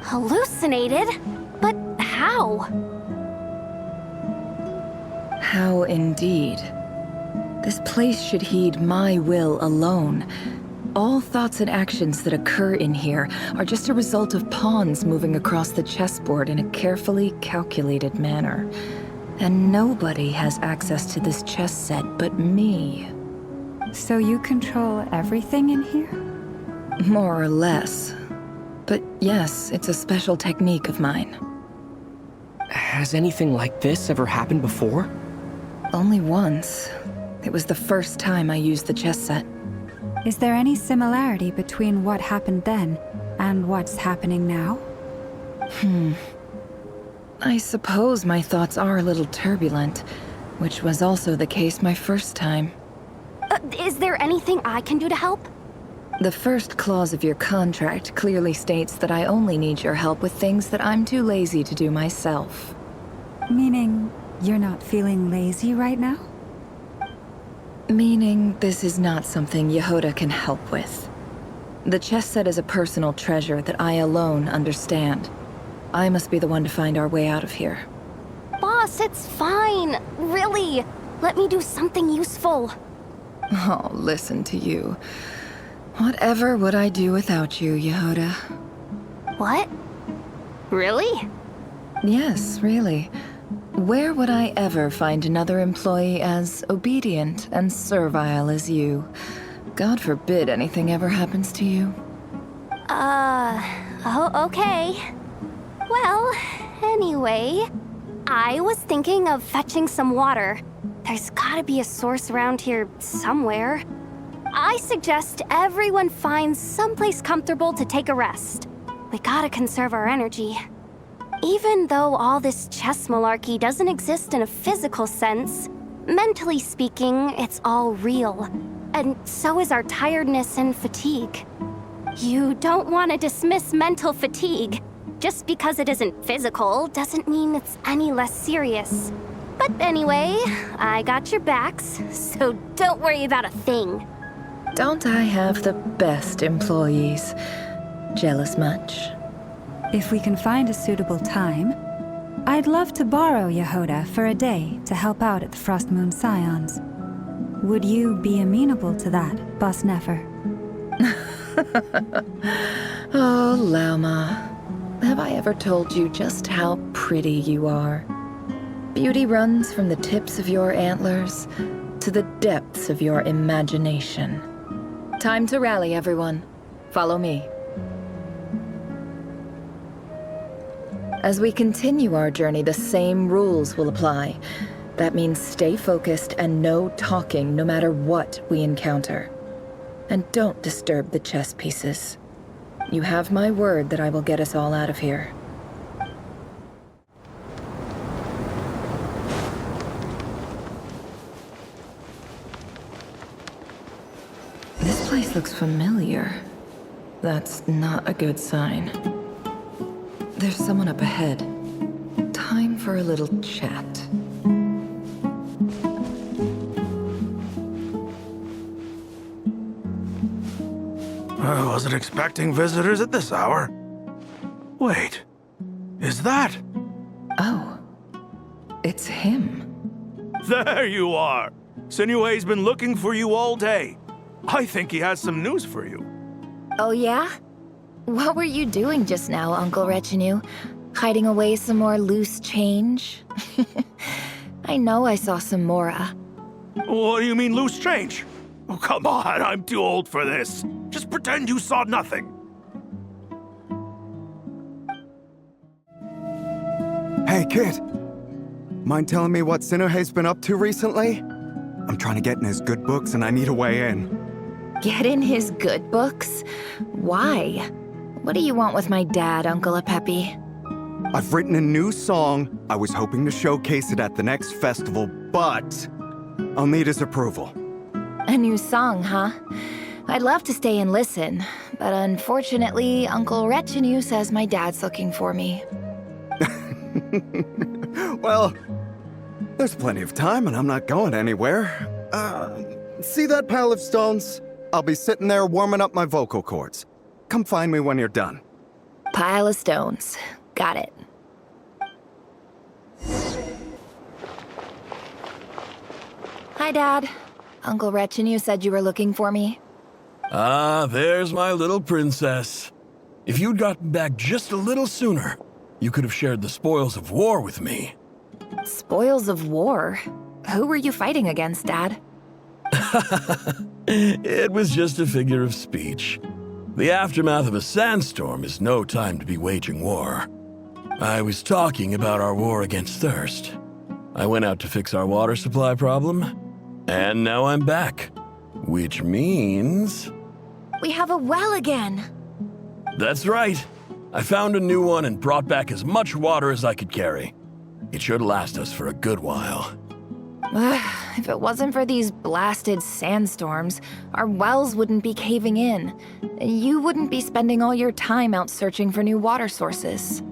S1: Hallucinated? But how?
S8: How indeed. This place should heed my will alone. All thoughts and actions that occur in here are just a result of pawns moving across the chessboard in a carefully calculated manner. And nobody has access to this chess set but me.
S15: So you control everything in here?
S8: More or less. But yes, it's a special technique of mine.
S16: Has anything like this ever happened before?
S8: Only once. It was the first time I used the chess set.
S15: Is there any similarity between what happened then and what's happening now?
S8: I suppose my thoughts are a little turbulent, which was also the case my first time.
S1: Is there anything I can do to help?
S8: The first clause of your contract clearly states that I only need your help with things that I'm too lazy to do myself.
S15: Meaning, you're not feeling lazy right now?
S8: Meaning this is not something Yehoda can help with. The chess set is a personal treasure that I alone understand. I must be the one to find our way out of here.
S1: Boss, it's fine. Really. Let me do something useful.
S8: Oh, listen to you. Whatever would I do without you, Yehoda?
S1: What? Really?
S8: Yes, really. Where would I ever find another employee as obedient and servile as you? God forbid anything ever happens to you.
S1: Oh, okay. Well, anyway, I was thinking of fetching some water. There's gotta be a source around here somewhere. I suggest everyone finds someplace comfortable to take a rest. We gotta conserve our energy. Even though all this chess malarkey doesn't exist in a physical sense, mentally speaking, it's all real. And so is our tiredness and fatigue. You don't want to dismiss mental fatigue. Just because it isn't physical doesn't mean it's any less serious. But
S17: But anyway, I got your backs, so don't worry about a thing.
S8: Don't I have the best employees? Jealous much?
S15: If we can find a suitable time, I'd love to borrow Yehoda for a day to help out at the Frost Moon Scions. Would you be amenable to that, Boss Nefer?
S8: Oh, Lauma. Have I ever told you just how pretty you are? Beauty runs from the tips of your antlers to the depths of your imagination. Time to rally, everyone. Follow me. As we continue our journey, the same rules will apply. That means stay focused and no talking no matter what we encounter. And don't disturb the chess pieces. You have my word that I will get us all out of here. This place looks familiar. That's not a good sign. There's someone up ahead. Time for a little chat.
S18: I wasn't expecting visitors at this hour. Wait, is that?
S8: Oh, it's him.
S18: There you are! Sinue's been looking for you all day. I think he has some news for you.
S2: Oh yeah? What were you doing just now, Uncle Retinue? Hiding away some more loose change? I know I saw some Mora.
S18: What do you mean, loose change? Oh, come on, I'm too old for this. Just pretend you saw nothing.
S3: Hey, kid. Mind telling me what Sinuhe's been up to recently? I'm trying to get in his good books and I need a way in.
S2: Get in his good books? Why? What do you want with my dad, Uncle Apepi?
S3: I've written a new song. I was hoping to showcase it at the next festival, but I'll need his approval.
S2: A new song, huh? I'd love to stay and listen, but unfortunately, Uncle Retinue says my dad's looking for me.
S3: Well, there's plenty of time and I'm not going anywhere. See that pile of stones? I'll be sitting there warming up my vocal cords. Come find me when you're done.
S2: Pile of stones. Got it. Hi, Dad. Uncle Retinue said you were looking for me.
S19: Ah, there's my little princess. If you'd gotten back just a little sooner, you could have shared the spoils of war with me.
S2: Spoils of war? Who were you fighting against, Dad?
S19: It was just a figure of speech. The aftermath of a sandstorm is no time to be waging war. I was talking about our war against thirst. I went out to fix our water supply problem, and now I'm back. Which means...
S2: We have a well again!
S19: That's right. I found a new one and brought back as much water as I could carry. It should last us for a good while.
S2: If it wasn't for these blasted sandstorms, our wells wouldn't be caving in. You wouldn't be spending all your time out searching for new water sources.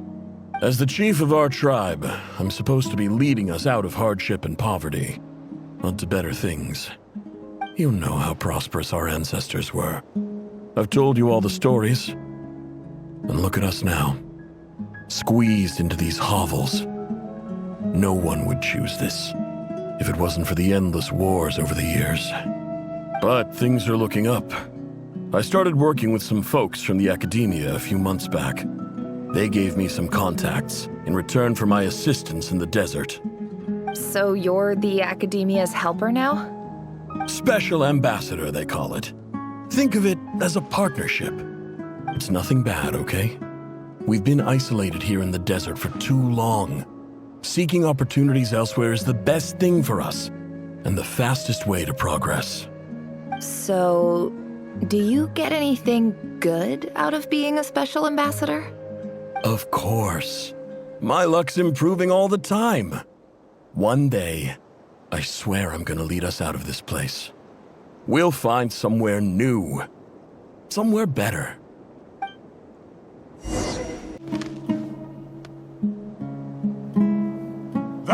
S19: As the chief of our tribe, I'm supposed to be leading us out of hardship and poverty, onto better things. You know how prosperous our ancestors were. I've told you all the stories. And look at us now, squeezed into these hovels. No one would choose this, if it wasn't for the endless wars over the years. But things are looking up. I started working with some folks from the academia a few months back. They gave me some contacts in return for my assistance in the desert.
S2: So you're the academia's helper now?
S19: Special ambassador, they call it. Think of it as a partnership. It's nothing bad, okay? We've been isolated here in the desert for too long. Seeking opportunities elsewhere is the best thing for us, and the fastest way to progress.
S2: So, do you get anything good out of being a special ambassador?
S19: Of course. My luck's improving all the time. One day, I swear I'm gonna lead us out of this place. We'll find somewhere new. Somewhere better.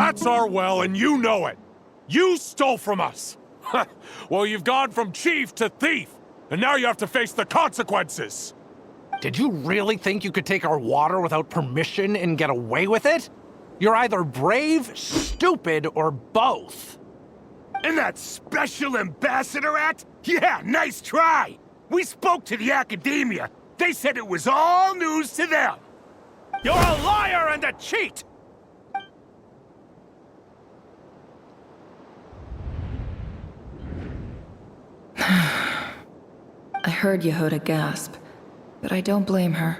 S13: That's our well, and you know it. You stole from us. Well, you've gone from chief to thief, and now you have to face the consequences.
S20: Did you really think you could take our water without permission and get away with it? You're either brave, stupid, or both.
S18: And that special ambassador act? Yeah, nice try. We spoke to the academia. They said it was all news to them. You're a liar and a cheat!
S8: I heard Yehuda gasp, but I don't blame her.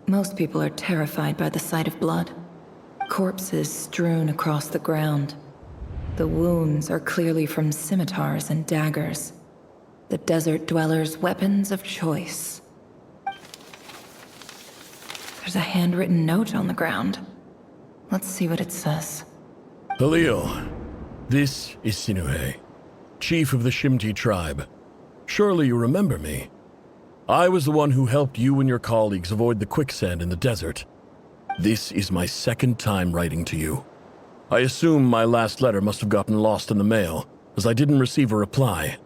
S8: Most people are terrified by the sight of blood. Corpses strewn across the ground. The wounds are clearly from scimitars and daggers. The desert dwellers' weapons of choice. There's a handwritten note on the ground. Let's see what it says.
S19: Halil, this is Sinuhe, chief of the Shimti tribe. Surely you remember me. I was the one who helped you and your colleagues avoid the quicksand in the desert. This is my second time writing to you. I assume my last letter must have gotten lost in the mail, as I didn't receive a reply.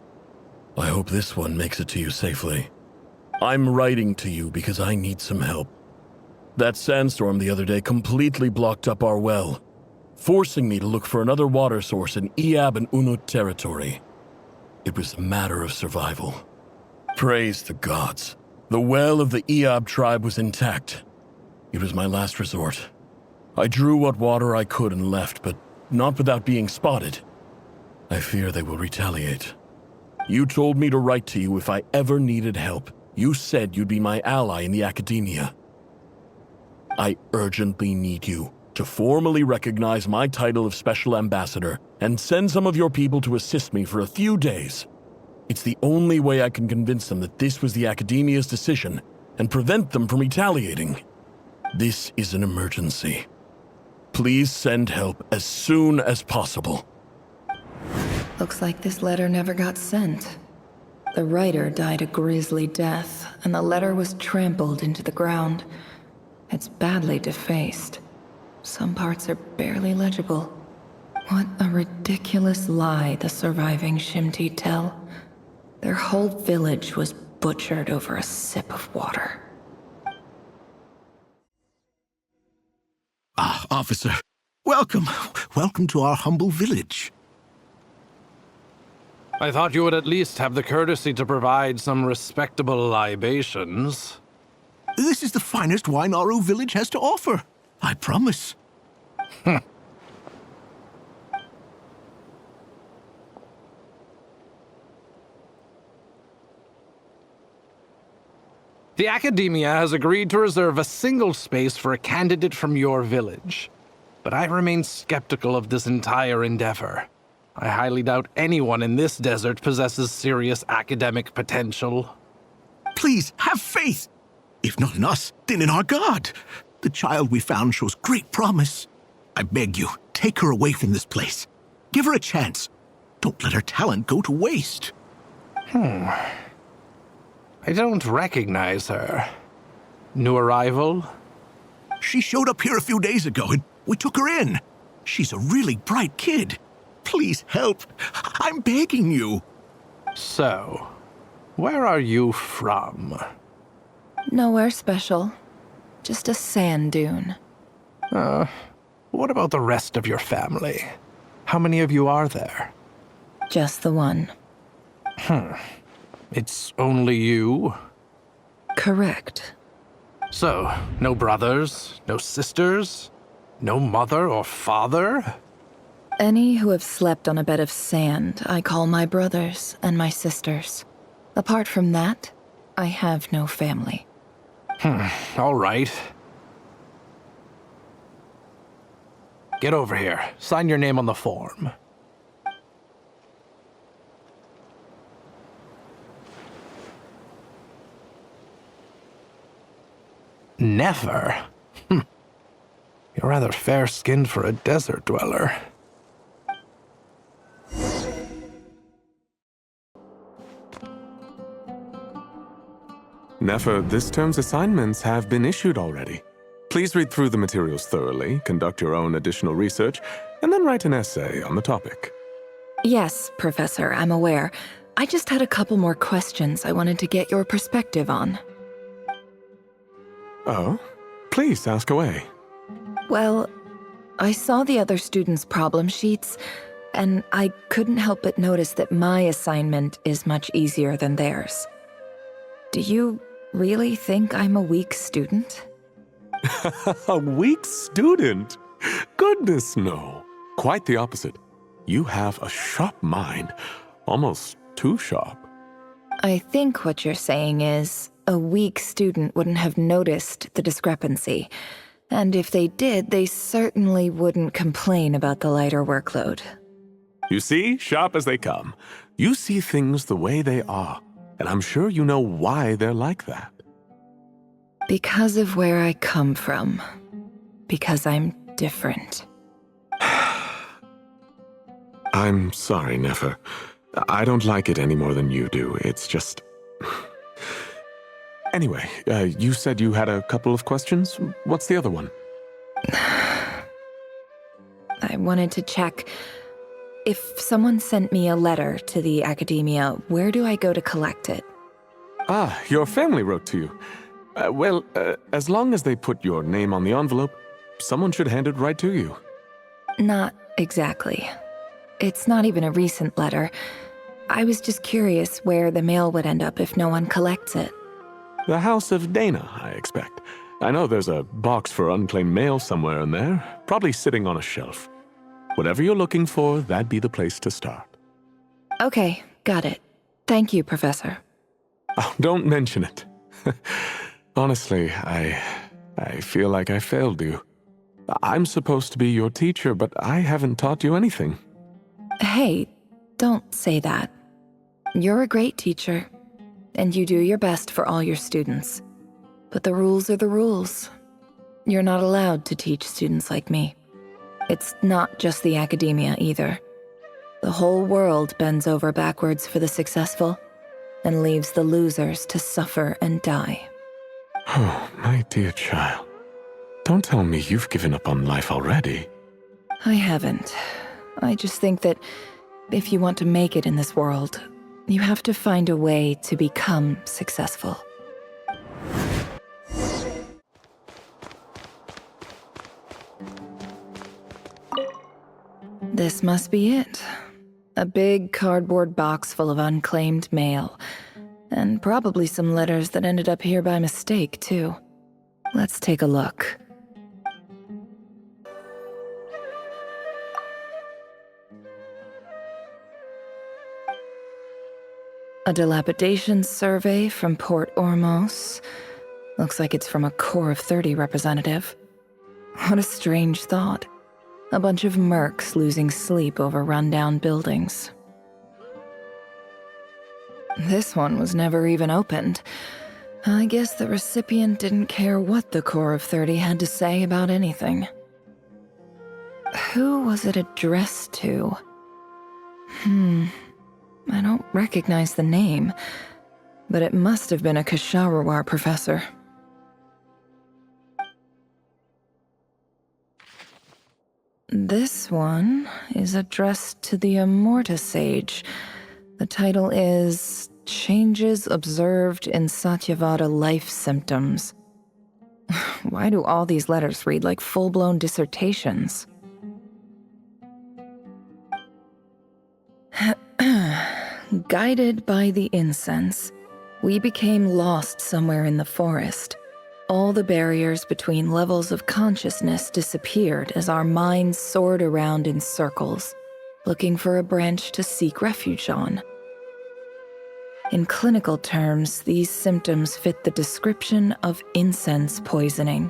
S19: I hope this one makes it to you safely. I'm writing to you because I need some help. That sandstorm the other day completely blocked up our well, forcing me to look for another water source in Iab and Unut territory. It was a matter of survival. Praise the gods. The well of the Iab tribe was intact. It was my last resort. I drew what water I could and left, but not without being spotted. I fear they will retaliate. You told me to write to you if I ever needed help. You said you'd be my ally in the academia. I urgently need you to formally recognize my title of Special Ambassador and send some of your people to assist me for a few days. It's the only way I can convince them that this was the academia's decision and prevent them from retaliating. This is an emergency. Please send help as soon as possible.
S8: Looks like this letter never got sent. The writer died a grisly death, and the letter was trampled into the ground. It's badly defaced. Some parts are barely legible. What a ridiculous lie the surviving Shimti tell. Their whole village was butchered over a sip of water.
S21: Ah, officer. Welcome. Welcome to our humble village.
S20: I thought you would at least have the courtesy to provide some respectable libations.
S21: This is the finest wine Aru village has to offer. I promise.
S20: The Academia has agreed to reserve a single space for a candidate from your village. But I remain skeptical of this entire endeavor. I highly doubt anyone in this desert possesses serious academic potential.
S21: Please, have faith. If not in us, then in our god. The child we found shows great promise. I beg you, take her away from this place. Give her a chance. Don't let her talent go to waste.
S20: I don't recognize her. New arrival?
S21: She showed up here a few days ago and we took her in. She's a really bright kid. Please help. I'm begging you.
S20: So, where are you from?
S8: Nowhere special. Just a sand dune.
S20: What about the rest of your family? How many of you are there?
S8: Just the one.
S20: It's only you?
S8: Correct.
S20: So, no brothers, no sisters, no mother or father?
S8: Any who have slept on a bed of sand, I call my brothers and my sisters. Apart from that, I have no family.
S20: All right. Get over here. Sign your name on the form. Nefer? You're rather fair-skinned for a desert dweller.
S13: Nefer, this term's assignments have been issued already. Please read through the materials thoroughly, conduct your own additional research,
S19: and then write an essay on the topic.
S8: Yes, Professor, I'm aware. I just had a couple more questions I wanted to get your perspective on.
S19: Oh? Please ask away.
S8: Well, I saw the other students' problem sheets, and I couldn't help but notice that my assignment is much easier than theirs. Do you really think I'm a weak student?
S19: A weak student? Goodness, no. Quite the opposite. You have a sharp mind, almost too sharp.
S8: I think what you're saying is, a weak student wouldn't have noticed the discrepancy. And if they did, they certainly wouldn't complain about the lighter workload.
S19: You see, sharp as they come. You see things the way they are, and I'm sure you know why they're like that.
S8: Because of where I come from. Because I'm different.
S19: I'm sorry, Nefer. I don't like it any more than you do. It's just... Anyway, you said you had a couple of questions. What's the other one?
S8: I wanted to check. If someone sent me a letter to the academia, where do I go to collect it?
S19: Ah, your family wrote to you. Well, as long as they put your name on the envelope, someone should hand it right to you.
S8: Not exactly. It's not even a recent letter. I was just curious where the mail would end up if no one collects it.
S19: The House of Dana, I expect. I know there's a box for unclaimed mail somewhere in there, probably sitting on a shelf. Whatever you're looking for, that'd be the place to start.
S8: Okay, got it. Thank you, Professor.
S19: Oh, don't mention it. Honestly, I feel like I failed you. I'm supposed to be your teacher, but I haven't taught you anything.
S8: Hey, don't say that. You're a great teacher, and you do your best for all your students. But the rules are the rules. You're not allowed to teach students like me. It's not just the academia either. The whole world bends over backwards for the successful, and leaves the losers to suffer and die.
S19: Oh, my dear child. Don't tell me you've given up on life already.
S8: I haven't. I just think that if you want to make it in this world, you have to find a way to become successful. This must be it. A big cardboard box full of unclaimed mail. And probably some letters that ended up here by mistake, too. Let's take a look. A dilapidation survey from Port Ormos. Looks like it's from a Core of 30 representative. What a strange thought. A bunch of mercs losing sleep over rundown buildings. This one was never even opened. I guess the recipient didn't care what the Core of 30 had to say about anything. Who was it addressed to? I don't recognize the name, but it must have been a Kasharawar professor. This one is addressed to the Amorta Sage. The title is Changes Observed in Satyavada Life Symptoms. Why do all these letters read like full-blown dissertations? Guided by the incense, we became lost somewhere in the forest. All the barriers between levels of consciousness disappeared as our minds soared around in circles, looking for a branch to seek refuge on. In clinical terms, these symptoms fit the description of incense poisoning.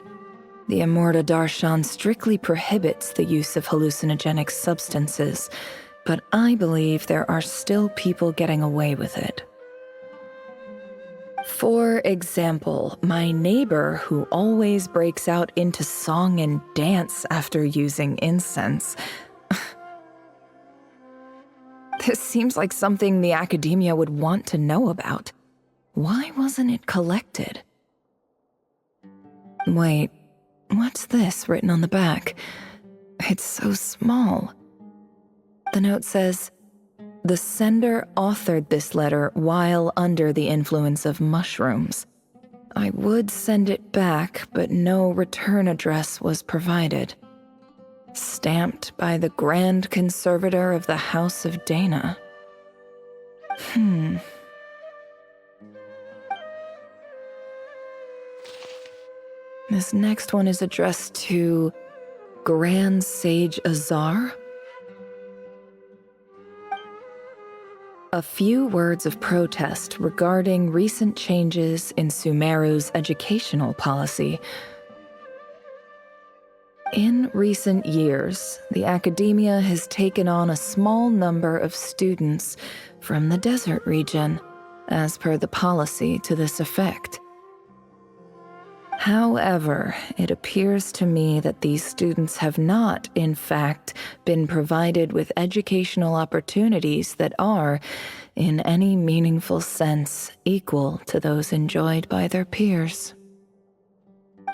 S8: The Amorta Darshan strictly prohibits the use of hallucinogenic substances, but I believe there are still people getting away with it. For example, my neighbor who always breaks out into song and dance after using incense. This seems like something the academia would want to know about. Why wasn't it collected? Wait, what's this written on the back? It's so small. The note says, "The sender authored this letter while under the influence of mushrooms. I would send it back, but no return address was provided. Stamped by the Grand Conservator of the House of Dana." This next one is addressed to Grand Sage Azar. A few words of protest regarding recent changes in Sumeru's educational policy. In recent years, the academia has taken on a small number of students from the desert region, as per the policy to this effect. However, it appears to me that these students have not, in fact, been provided with educational opportunities that are, in any meaningful sense, equal to those enjoyed by their peers.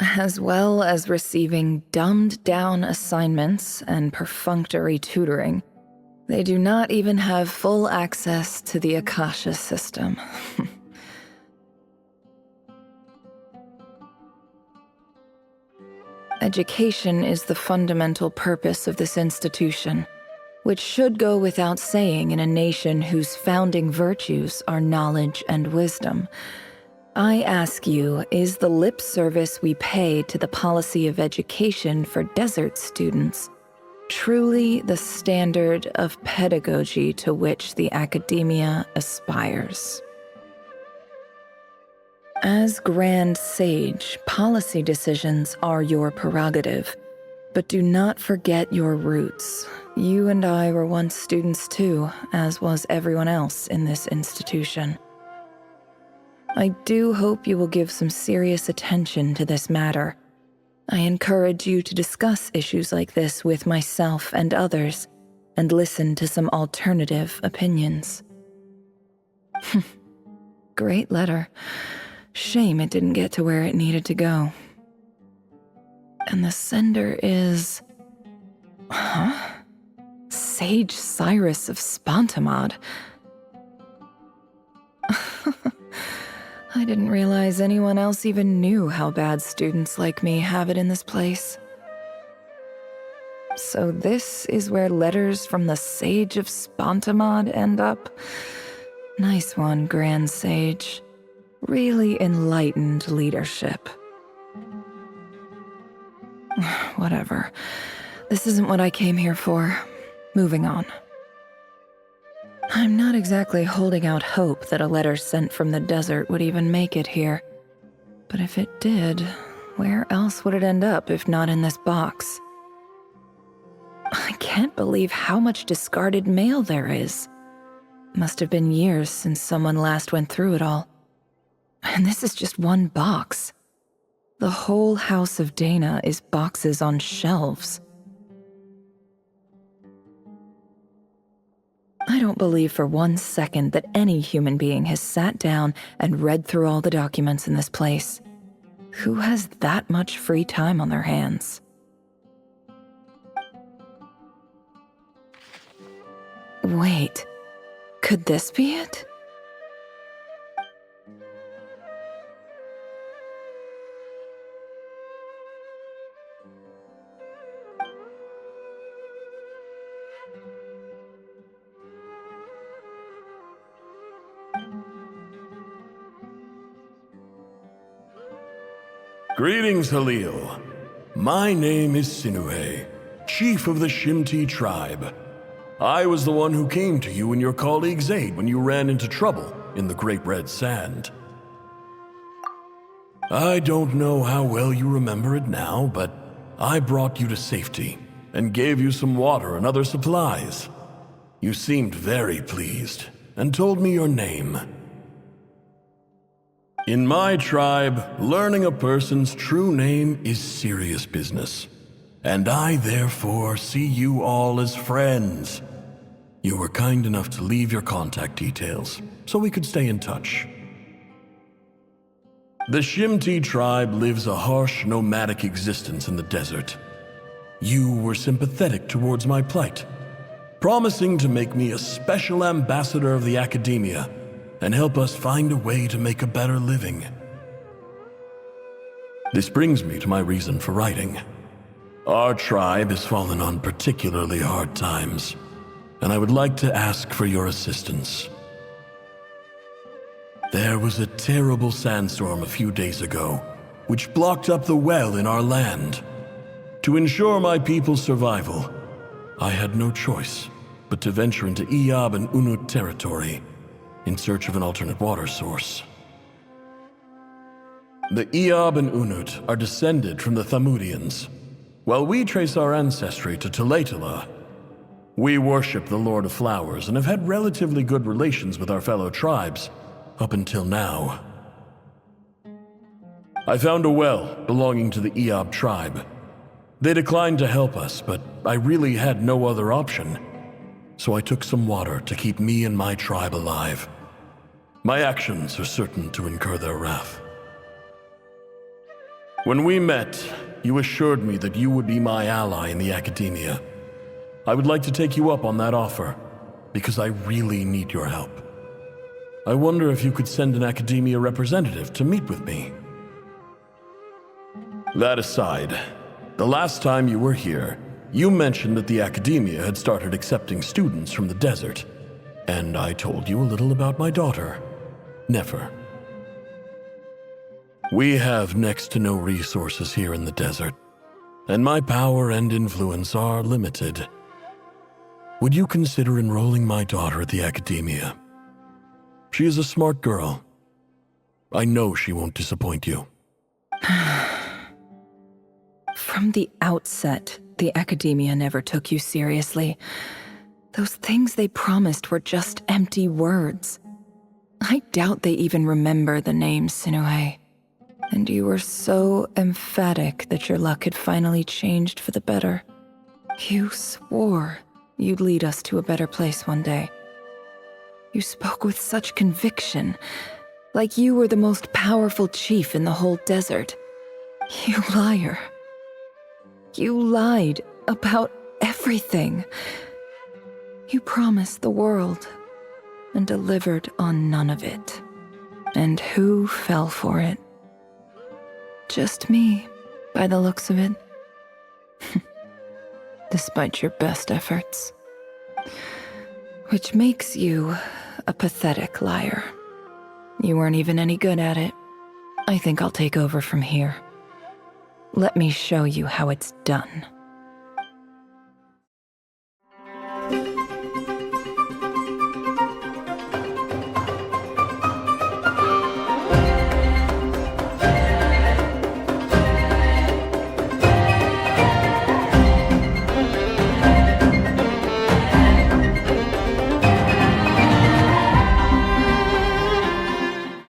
S8: As well as receiving dumbed-down assignments and perfunctory tutoring, they do not even have full access to the Akasha system. Education is the fundamental purpose of this institution, which should go without saying in a nation whose founding virtues are knowledge and wisdom. I ask you, is the lip service we pay to the policy of education for desert students truly the standard of pedagogy to which the academia aspires? As Grand Sage, policy decisions are your prerogative, but do not forget your roots. You and I were once students too, as was everyone else in this institution. I do hope you will give some serious attention to this matter. I encourage you to discuss issues like this with myself and others, and listen to some alternative opinions. Great letter. Shame it didn't get to where it needed to go. And the sender is... Sage Cyrus of Spontamod. I didn't realize anyone else even knew how bad students like me have it in this place. So this is where letters from the Sage of Spontamod end up? Nice one, Grand Sage. Really enlightened leadership. Whatever. This isn't what I came here for. Moving on. I'm not exactly holding out hope that a letter sent from the desert would even make it here. But if it did, where else would it end up if not in this box? I can't believe how much discarded mail there is. Must have been years since someone last went through it all. And this is just one box. The whole House of Dana is boxes on shelves. I don't believe for 1 second that any human being has sat down and read through all the documents in this place. Who has that much free time on their hands? Wait, could this be it?
S19: Greetings, Halil. My name is Sinuhe, chief of the Shimti tribe. I was the one who came to you and your colleague Zaid when you ran into trouble in the Great Red Sand. I don't know how well you remember it now, but I brought you to safety and gave you some water and other supplies. You seemed very pleased and told me your name. In my tribe, learning a person's true name is serious business, and I therefore see you all as friends. You were kind enough to leave your contact details, so we could stay in touch. The Shimti tribe lives a harsh, nomadic existence in the desert. you were sympathetic towards my plight, promising to make me a special ambassador of the Academia and help us find a way to make a better living. This brings me to my reason for writing. Our tribe has fallen on particularly hard times, and I would like to ask for your assistance. There was a terrible sandstorm a few days ago, which blocked up the well in our land. To ensure my people's survival, I had no choice but to venture into Iyab and Unut territory in search of an alternate water source. The Iyab and Unut are descended from the Thamudians, while we trace our ancestry to Tulatala. We worship the Lord of Flowers and have had relatively good relations with our fellow tribes up until now. I found a well belonging to the Iyab tribe. They declined to help us, but I really had no other option, so I took some water to keep me and my tribe alive. My actions are certain to incur their wrath. When we met, you assured me that you would be my ally in the Academia. I would like to take you up on that offer, because I really need your help. I wonder if you could send an Academia representative to meet with me. That aside, the last time you were here, you mentioned that the Academia had started accepting students from the desert, and I told you a little about my daughter, Nefer. We have next to no resources here in the desert, and my power and influence are limited. Would you consider enrolling my daughter at the Academia? She is a smart girl. I know she won't disappoint you.
S8: From the outset, the Academia never took you seriously. Those things they promised were just empty words. I doubt they even remember the name Sinuhe. And you were so emphatic that your luck had finally changed for the better. You swore you'd lead us to a better place one day. You spoke with such conviction, like you were the most powerful chief in the whole desert. You liar. You lied about everything. You promised the world and delivered on none of it. And who fell for it? Just me, by the looks of it. Despite your best efforts. Which makes you a pathetic liar. You weren't even any good at it. I think I'll take over from here. Let me show you how it's done.